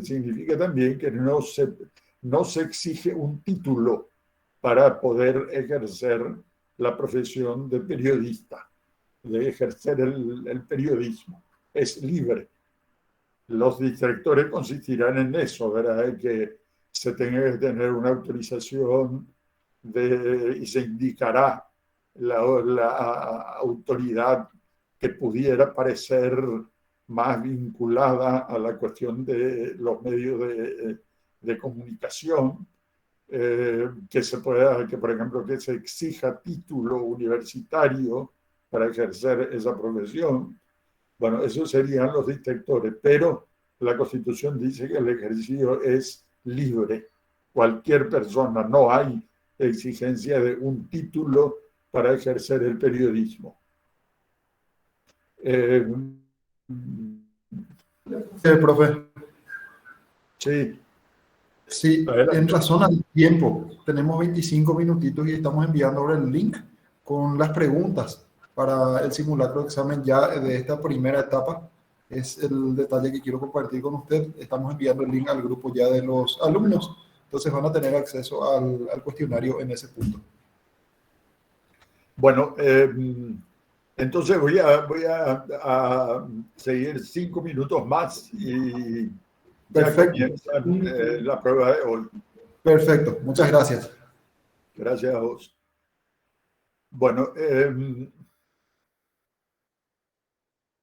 A: significa también que no se exige un título para poder ejercer la profesión de periodista, de ejercer el periodismo. Es libre. Los distractores consistirán en eso, ¿verdad? Que se tenga que tener una autorización y se indicará la autoridad que pudiera parecer más vinculada a la cuestión de los medios de comunicación, que por ejemplo que se exija título universitario para ejercer esa profesión. Bueno, esos serían los distractores, pero la Constitución dice que el ejercicio es libre. Cualquier persona, no hay exigencia de un título para ejercer el periodismo.
G: Profe.
A: Sí.
G: Sí, en razón al tiempo, tenemos 25 minutitos y estamos enviando ahora el link con las preguntas para el simulacro de examen ya de esta primera etapa. Es el detalle que quiero compartir con usted. Estamos enviando el link al grupo ya de los alumnos, entonces van a tener acceso al cuestionario en ese punto.
A: Bueno, entonces voy a seguir 5 minutos más y
G: perfecto.
A: Ya comienza la prueba de hoy.
G: Perfecto, muchas gracias.
A: Gracias a vos. Bueno,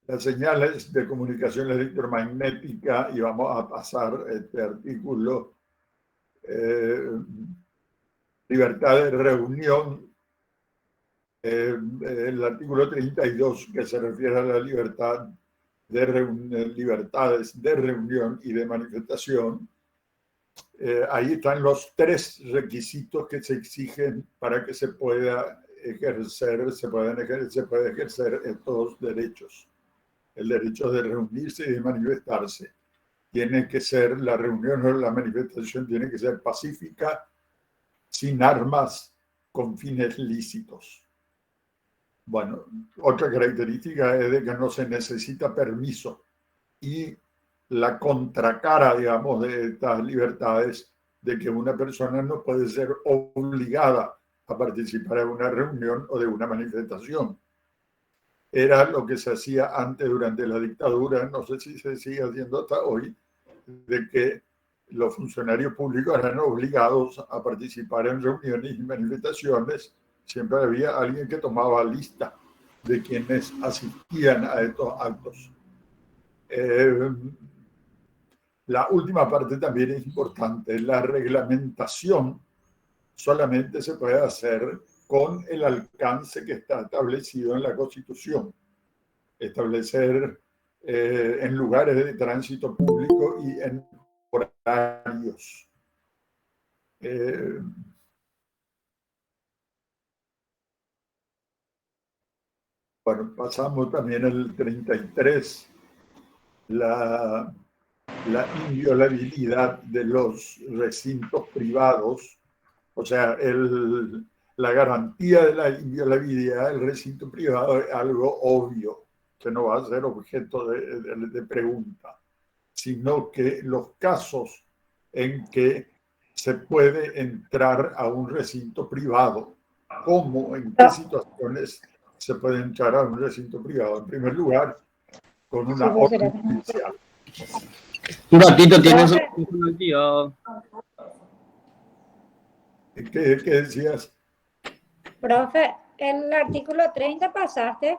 A: las señales de comunicación electromagnética, y vamos a pasar este artículo, libertad de reunión, el artículo 32 que se refiere a la libertad libertades de reunión y de manifestación. Ahí están los 3 requisitos que se exigen para que se pueda ejercer estos derechos. El derecho de reunirse y de manifestarse. Tiene que ser, la reunión o la manifestación tiene que ser pacífica, sin armas, con fines lícitos. Bueno, otra característica es de que no se necesita permiso y la contracara, digamos, de estas libertades, de que una persona no puede ser obligada a participar en una reunión o de una manifestación. Era lo que se hacía antes durante la dictadura, no sé si se sigue haciendo hasta hoy, de que los funcionarios públicos eran obligados a participar en reuniones y manifestaciones. Siempre había alguien que tomaba lista de quienes asistían a estos actos. La última parte también es importante. La reglamentación solamente se puede hacer con el alcance que está establecido en la Constitución. Establecer en lugares de tránsito público y en horarios. Bueno, pasamos también al 33, la inviolabilidad de los recintos privados, o sea, la garantía de la inviolabilidad del recinto privado es algo obvio, que no va a ser objeto de pregunta, sino que los casos en que se puede entrar a un recinto privado, ¿cómo, en qué situaciones se puede entrar a un recinto privado? En primer lugar, con una orden judicial.
M: Un ratito tienes
A: ¿Qué decías?
F: Profe, el artículo 30 pasaste.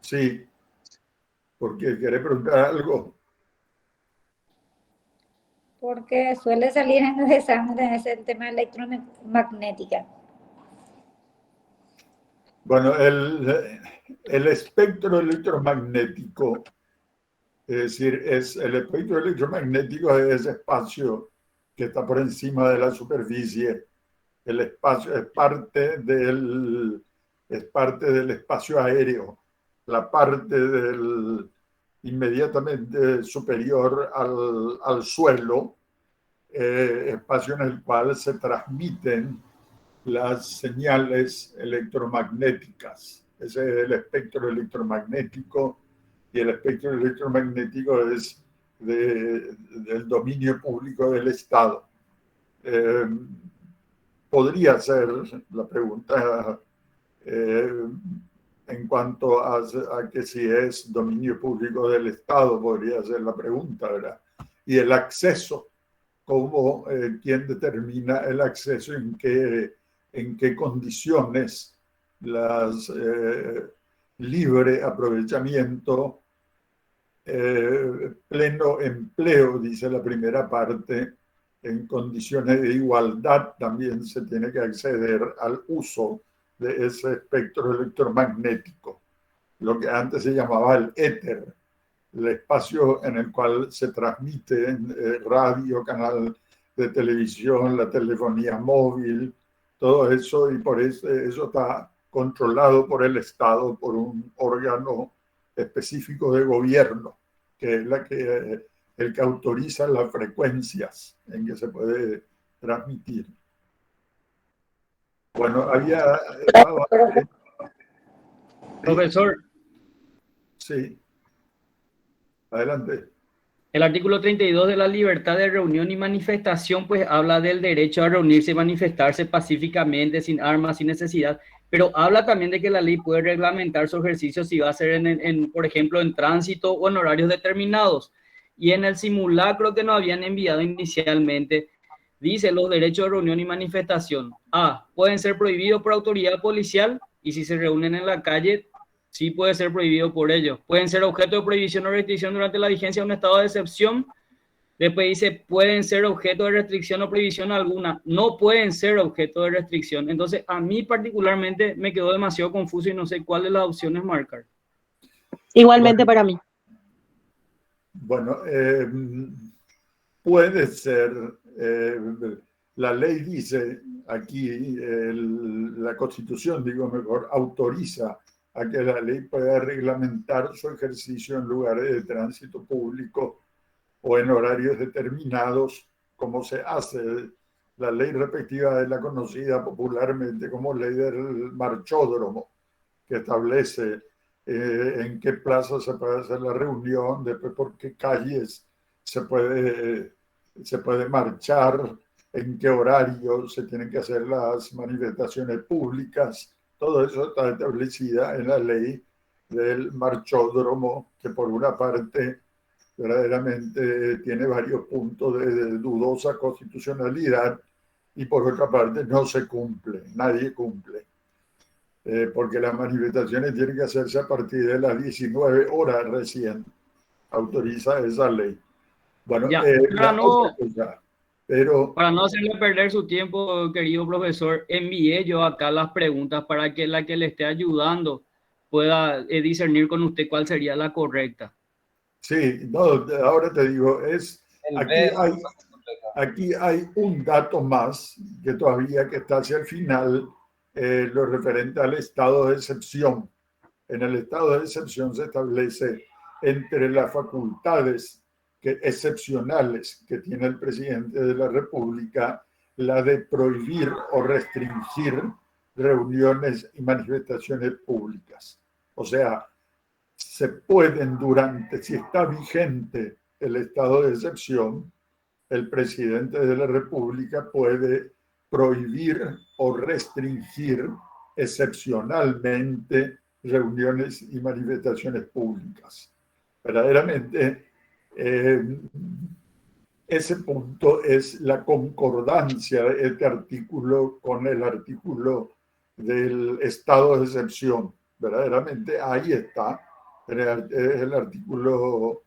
A: Sí, porque querés preguntar algo.
F: Porque suele salir en los exámenes el tema electromagnética.
A: Bueno, el espectro electromagnético, es decir, el espectro electromagnético es ese espacio que está por encima de la superficie. El espacio es parte del espacio aéreo, la parte inmediatamente superior al suelo, espacio en el cual se transmiten las señales electromagnéticas. Ese es el espectro electromagnético, y el espectro electromagnético es del dominio público del Estado. Podría ser la pregunta en cuanto a que si es dominio público del Estado, podría ser la pregunta, ¿verdad? Y el acceso, ¿cómo, quién determina el acceso, en qué condiciones? Libre aprovechamiento, pleno empleo, dice la primera parte. En condiciones de igualdad también se tiene que acceder al uso de ese espectro electromagnético, lo que antes se llamaba el éter, el espacio en el cual se transmite radio, canal de televisión, la telefonía móvil, todo eso, y por eso está controlado por el Estado, por un órgano específico de gobierno, que es el que autoriza las frecuencias en que se puede transmitir. Bueno, había...
N: Profesor.
A: Sí. Adelante.
N: El artículo 32 de la libertad de reunión y manifestación pues habla del derecho a reunirse y manifestarse pacíficamente, sin armas, sin necesidad, pero habla también de que la ley puede reglamentar su ejercicio si va a ser, por ejemplo, en tránsito o en horarios determinados. Y en el simulacro que nos habían enviado inicialmente, dice los derechos de reunión y manifestación. A, pueden ser prohibidos por autoridad policial, y si se reúnen en la calle, sí puede ser prohibido por ellos. Pueden ser objeto de prohibición o restricción durante la vigencia de un estado de excepción. Después dice, pueden ser objeto de restricción o prohibición alguna. No pueden ser objeto de restricción. Entonces, a mí particularmente me quedó demasiado confuso y no sé cuál de las opciones marcar.
D: Igualmente para mí.
A: Bueno, puede ser. La ley dice aquí, la Constitución, digo mejor, autoriza a que la ley pueda reglamentar su ejercicio en lugares de tránsito público o en horarios determinados, como se hace. La ley respectiva es la conocida popularmente como ley del marchódromo, que establece en qué plaza se puede hacer la reunión, después por qué calles se puede marchar, en qué horario se tienen que hacer las manifestaciones públicas. Todo eso está establecido en la ley del marchódromo, que por una parte verdaderamente tiene varios puntos de dudosa constitucionalidad y por otra parte no se cumple, nadie cumple. Porque las manifestaciones tienen que hacerse a partir de las 19 horas recién, autoriza esa ley. Bueno,
N: Ya, para no hacerle perder su tiempo, querido profesor, envié yo acá las preguntas para que la que le esté ayudando pueda discernir con usted cuál sería la correcta.
A: Sí, no, ahora te digo, aquí hay un dato más que todavía que está hacia el final, lo referente al estado de excepción. En el estado de excepción se establece entre las facultades excepcionales que tiene el presidente de la República la de prohibir o restringir reuniones y manifestaciones públicas. O sea, se pueden si está vigente el estado de excepción, el presidente de la República puede prohibir o restringir excepcionalmente reuniones y manifestaciones públicas. Verdaderamente, ese punto es la concordancia de este artículo con el artículo del estado de excepción. Verdaderamente ahí está, el artículo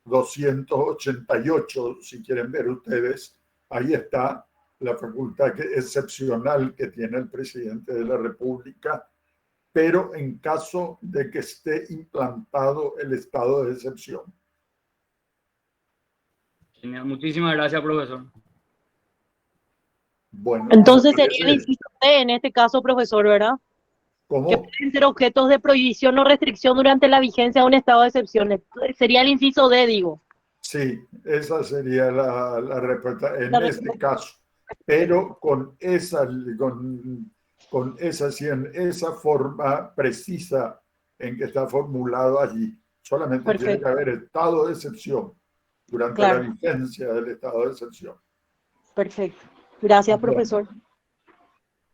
A: 288, si quieren ver ustedes, ahí está la facultad excepcional que tiene el presidente de la República, pero en caso de que esté implantado el estado de excepción.
N: Genial. Muchísimas gracias, profesor.
A: Bueno,
D: entonces sería el inciso D en este caso, profesor, ¿verdad?
A: ¿Cómo?
D: Que pueden ser objetos de prohibición o restricción durante la vigencia de un estado de excepción. Sería el inciso D, digo.
A: Sí, esa sería la respuesta en este caso. Pero con esa forma precisa en que está formulado allí. Solamente
D: Perfecto.
A: tiene que haber estado de excepción durante la vigencia del estado de excepción.
D: Perfecto. Gracias, profesor.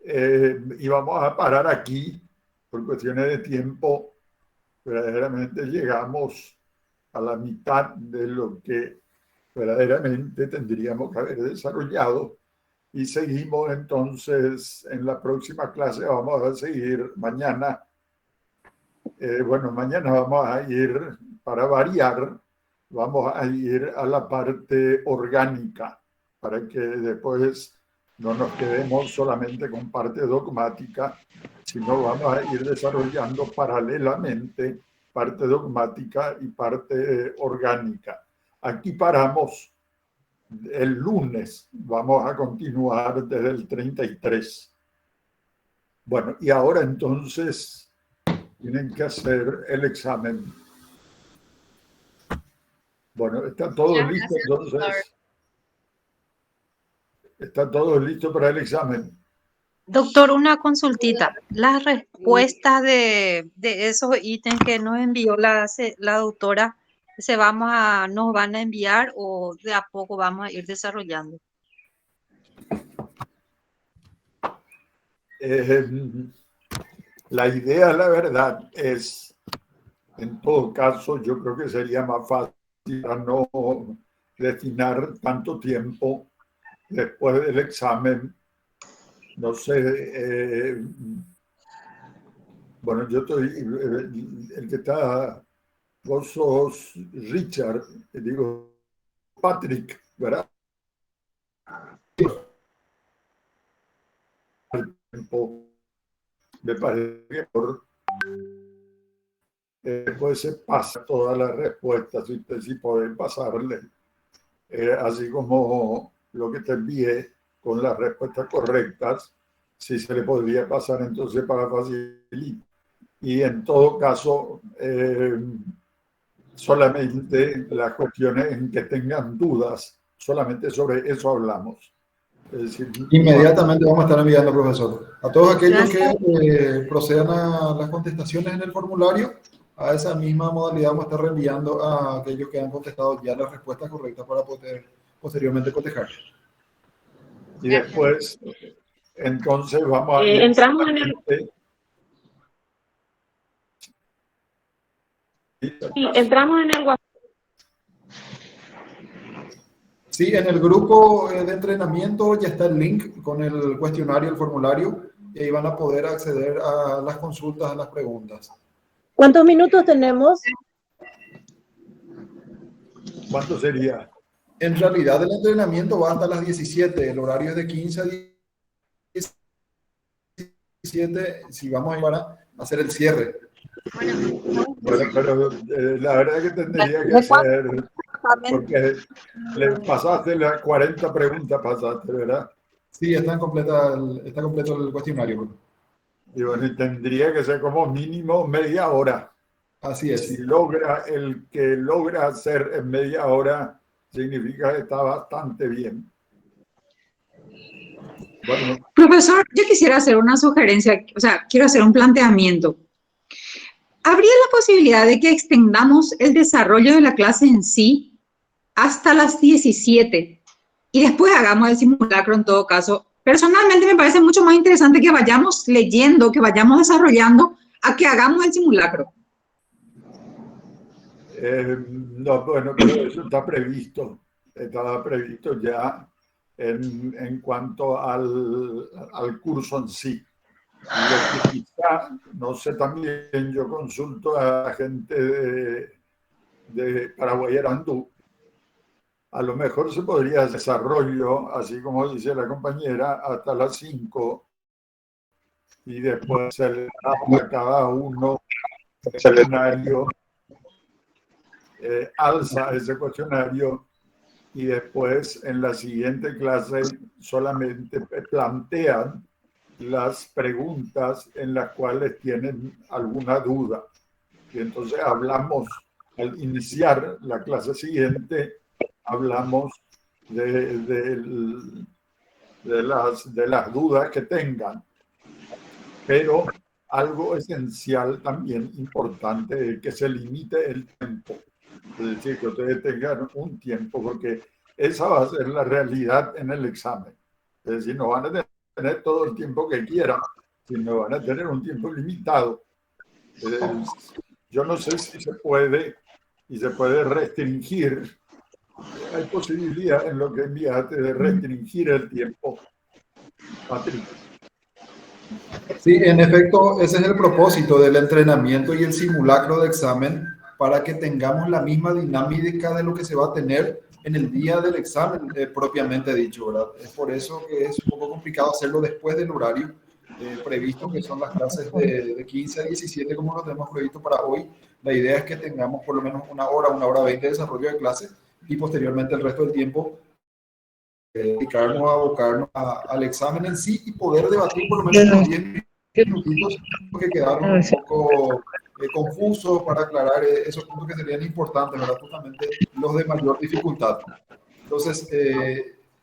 A: Y vamos a parar aquí por cuestiones de tiempo. Verdaderamente llegamos a la mitad de lo que verdaderamente tendríamos que haber desarrollado y seguimos entonces en la próxima clase. Vamos a seguir mañana. Mañana vamos a ir, para variar, vamos a ir a la parte orgánica para que después no nos quedemos solamente con parte dogmática, sino vamos a ir desarrollando paralelamente parte dogmática y parte orgánica. Aquí paramos. El lunes vamos a continuar desde el 33. Bueno, y ahora entonces tienen que hacer el examen. Bueno, está todo listo entonces. ¿Está todo listo para el examen?
O: Doctor, una consultita. Las respuestas de esos ítems que nos envió la doctora, ¿nos van a enviar o de a poco vamos a ir desarrollando?
A: La idea, la verdad, es, en todo caso, yo creo que sería más fácil a no destinar tanto tiempo después del examen. No sé, bueno, yo estoy, el que está, vos sos Richard, digo Patrick, ¿verdad? Me parece que después se pasa todas las respuestas, si pueden pasarle, así como lo que te envié con las respuestas correctas, si se le podría pasar entonces para facilitar. Y en todo caso, solamente las cuestiones en que tengan dudas, solamente sobre eso hablamos. Es decir,
G: inmediatamente vamos a estar enviando, profesor. A todos aquellos que procedan a las contestaciones en el formulario, a esa misma modalidad vamos a estar reenviando a aquellos que han contestado ya las respuestas correctas para poder posteriormente cotejar.
A: Y después, entonces vamos a ir
B: entramos en el... Sí, entramos en el WhatsApp.
G: Sí, en el grupo de entrenamiento ya está el link con el cuestionario, el formulario, y ahí van a poder acceder a las consultas, a las preguntas.
D: ¿Cuántos minutos tenemos?
A: ¿Cuánto sería?
G: En realidad el entrenamiento va hasta las 17, el horario es de 15 a 17, si vamos a ir para hacer el cierre.
A: Bueno, pero la verdad que tendría que ser, porque le pasaste las 40 preguntas, pasaste, ¿verdad?
G: Sí, está completo el cuestionario.
A: Y bueno, y tendría que ser como mínimo media hora.
G: Así es.
A: Si logra, el que logra hacer en media hora, significa que está bastante bien. Bueno.
O: Profesor, yo quisiera hacer una sugerencia, o sea, quiero hacer un planteamiento. ¿Habría la posibilidad de que extendamos el desarrollo de la clase en sí hasta las 17 y después hagamos el simulacro en todo caso? Personalmente me parece mucho más interesante que vayamos leyendo, que vayamos desarrollando, a que hagamos el simulacro.
A: No, bueno, pero eso está previsto. Estaba previsto ya en cuanto al curso en sí. Lo que quizá, no sé, también yo consulto a la gente de Paraguay-Arandú. A lo mejor se podría hacer desarrollo, así como dice la compañera, hasta las 5 y después se le da a cada uno el cuestionario, alza ese cuestionario y después en la siguiente clase solamente plantean las preguntas en las cuales tienen alguna duda. Y entonces hablamos, al iniciar la clase siguiente, hablamos de las dudas que tengan. Pero algo esencial también importante es que se limite el tiempo. Es decir, que ustedes tengan un tiempo, porque esa va a ser la realidad en el examen. Es decir, no van a tener todo el tiempo que quieran, sino van a tener un tiempo limitado. Yo no sé si se puede restringir. Hay posibilidad en lo que enviaste de restringir el tiempo. Patrick.
G: Sí, en efecto, ese es el propósito del entrenamiento y el simulacro de examen, para que tengamos la misma dinámica de lo que se va a tener en el día del examen propiamente dicho, ¿verdad? Es por eso que es un poco complicado hacerlo después del horario previsto, que son las clases de 15 a 17, como lo tenemos previsto para hoy. La idea es que tengamos por lo menos una hora 20 de desarrollo de clase y posteriormente el resto del tiempo dedicarnos a abocarnos al examen en sí y poder debatir por lo menos unos 10 minutitos que quedaron un poco confusos para aclarar esos puntos que serían importantes, ¿verdad? Justamente los de mayor dificultad. Entonces,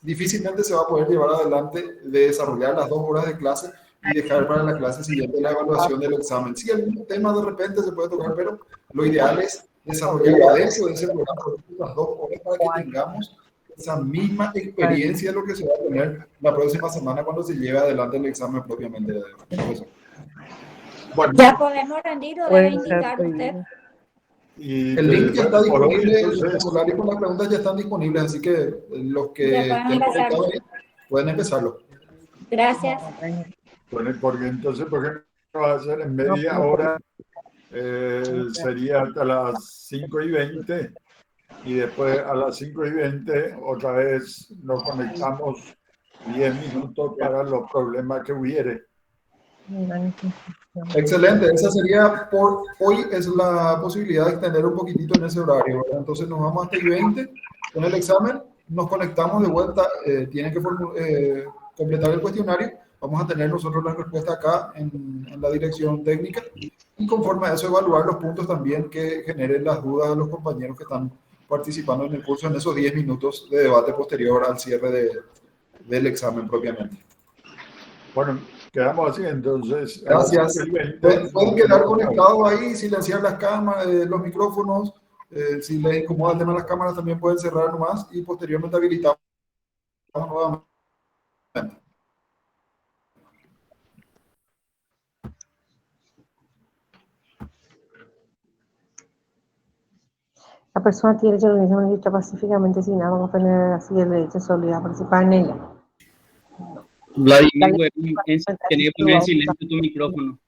G: difícilmente se va a poder llevar adelante de desarrollar las 2 horas de clase y dejar para la clase siguiente la evaluación del examen. Sí, algún tema de repente se puede tocar, pero lo ideal es desarrollar dentro de ese programa las 2 horas para que tengamos esa misma experiencia de lo que se va a tener la próxima semana cuando se lleve adelante el examen propiamente de profesor.
F: Bueno, ya podemos rendir o debe indicar usted.
G: Y el link ya está disponible, el formulario con las preguntas ya están disponibles, así que los que pueden empezarlo.
F: Gracias.
A: Bueno, porque entonces, ¿por qué no va a ser en media hora? Sería hasta las 5:20 y después a las 5:20 otra vez nos conectamos 10 minutos para los problemas que hubiere.
G: Excelente, esa sería por hoy, es la posibilidad de extender un poquitito en ese horario, ¿verdad? Entonces nos vamos hasta el 20 con el examen, nos conectamos de vuelta, tienen que completar el cuestionario, vamos a tener nosotros la respuesta acá en la dirección técnica y conforme a eso evaluar los puntos también que generen las dudas de los compañeros que están participando en el curso en esos 10 minutos de debate posterior al cierre del examen propiamente.
A: Bueno, Quedamos así, entonces.
G: Gracias.
A: El 20.
G: Pueden quedar conectados ahí, silenciar las cámaras, los micrófonos. Si les incomoda el tema de las cámaras, también pueden cerrar nomás y posteriormente habilitamos nuevamente.
I: La persona tiene derecho a organizarse pacíficamente sin nada, vamos a tener así el derecho sólido a participar en ella.
N: Vladimir, tienes que poner en silencio tu micrófono.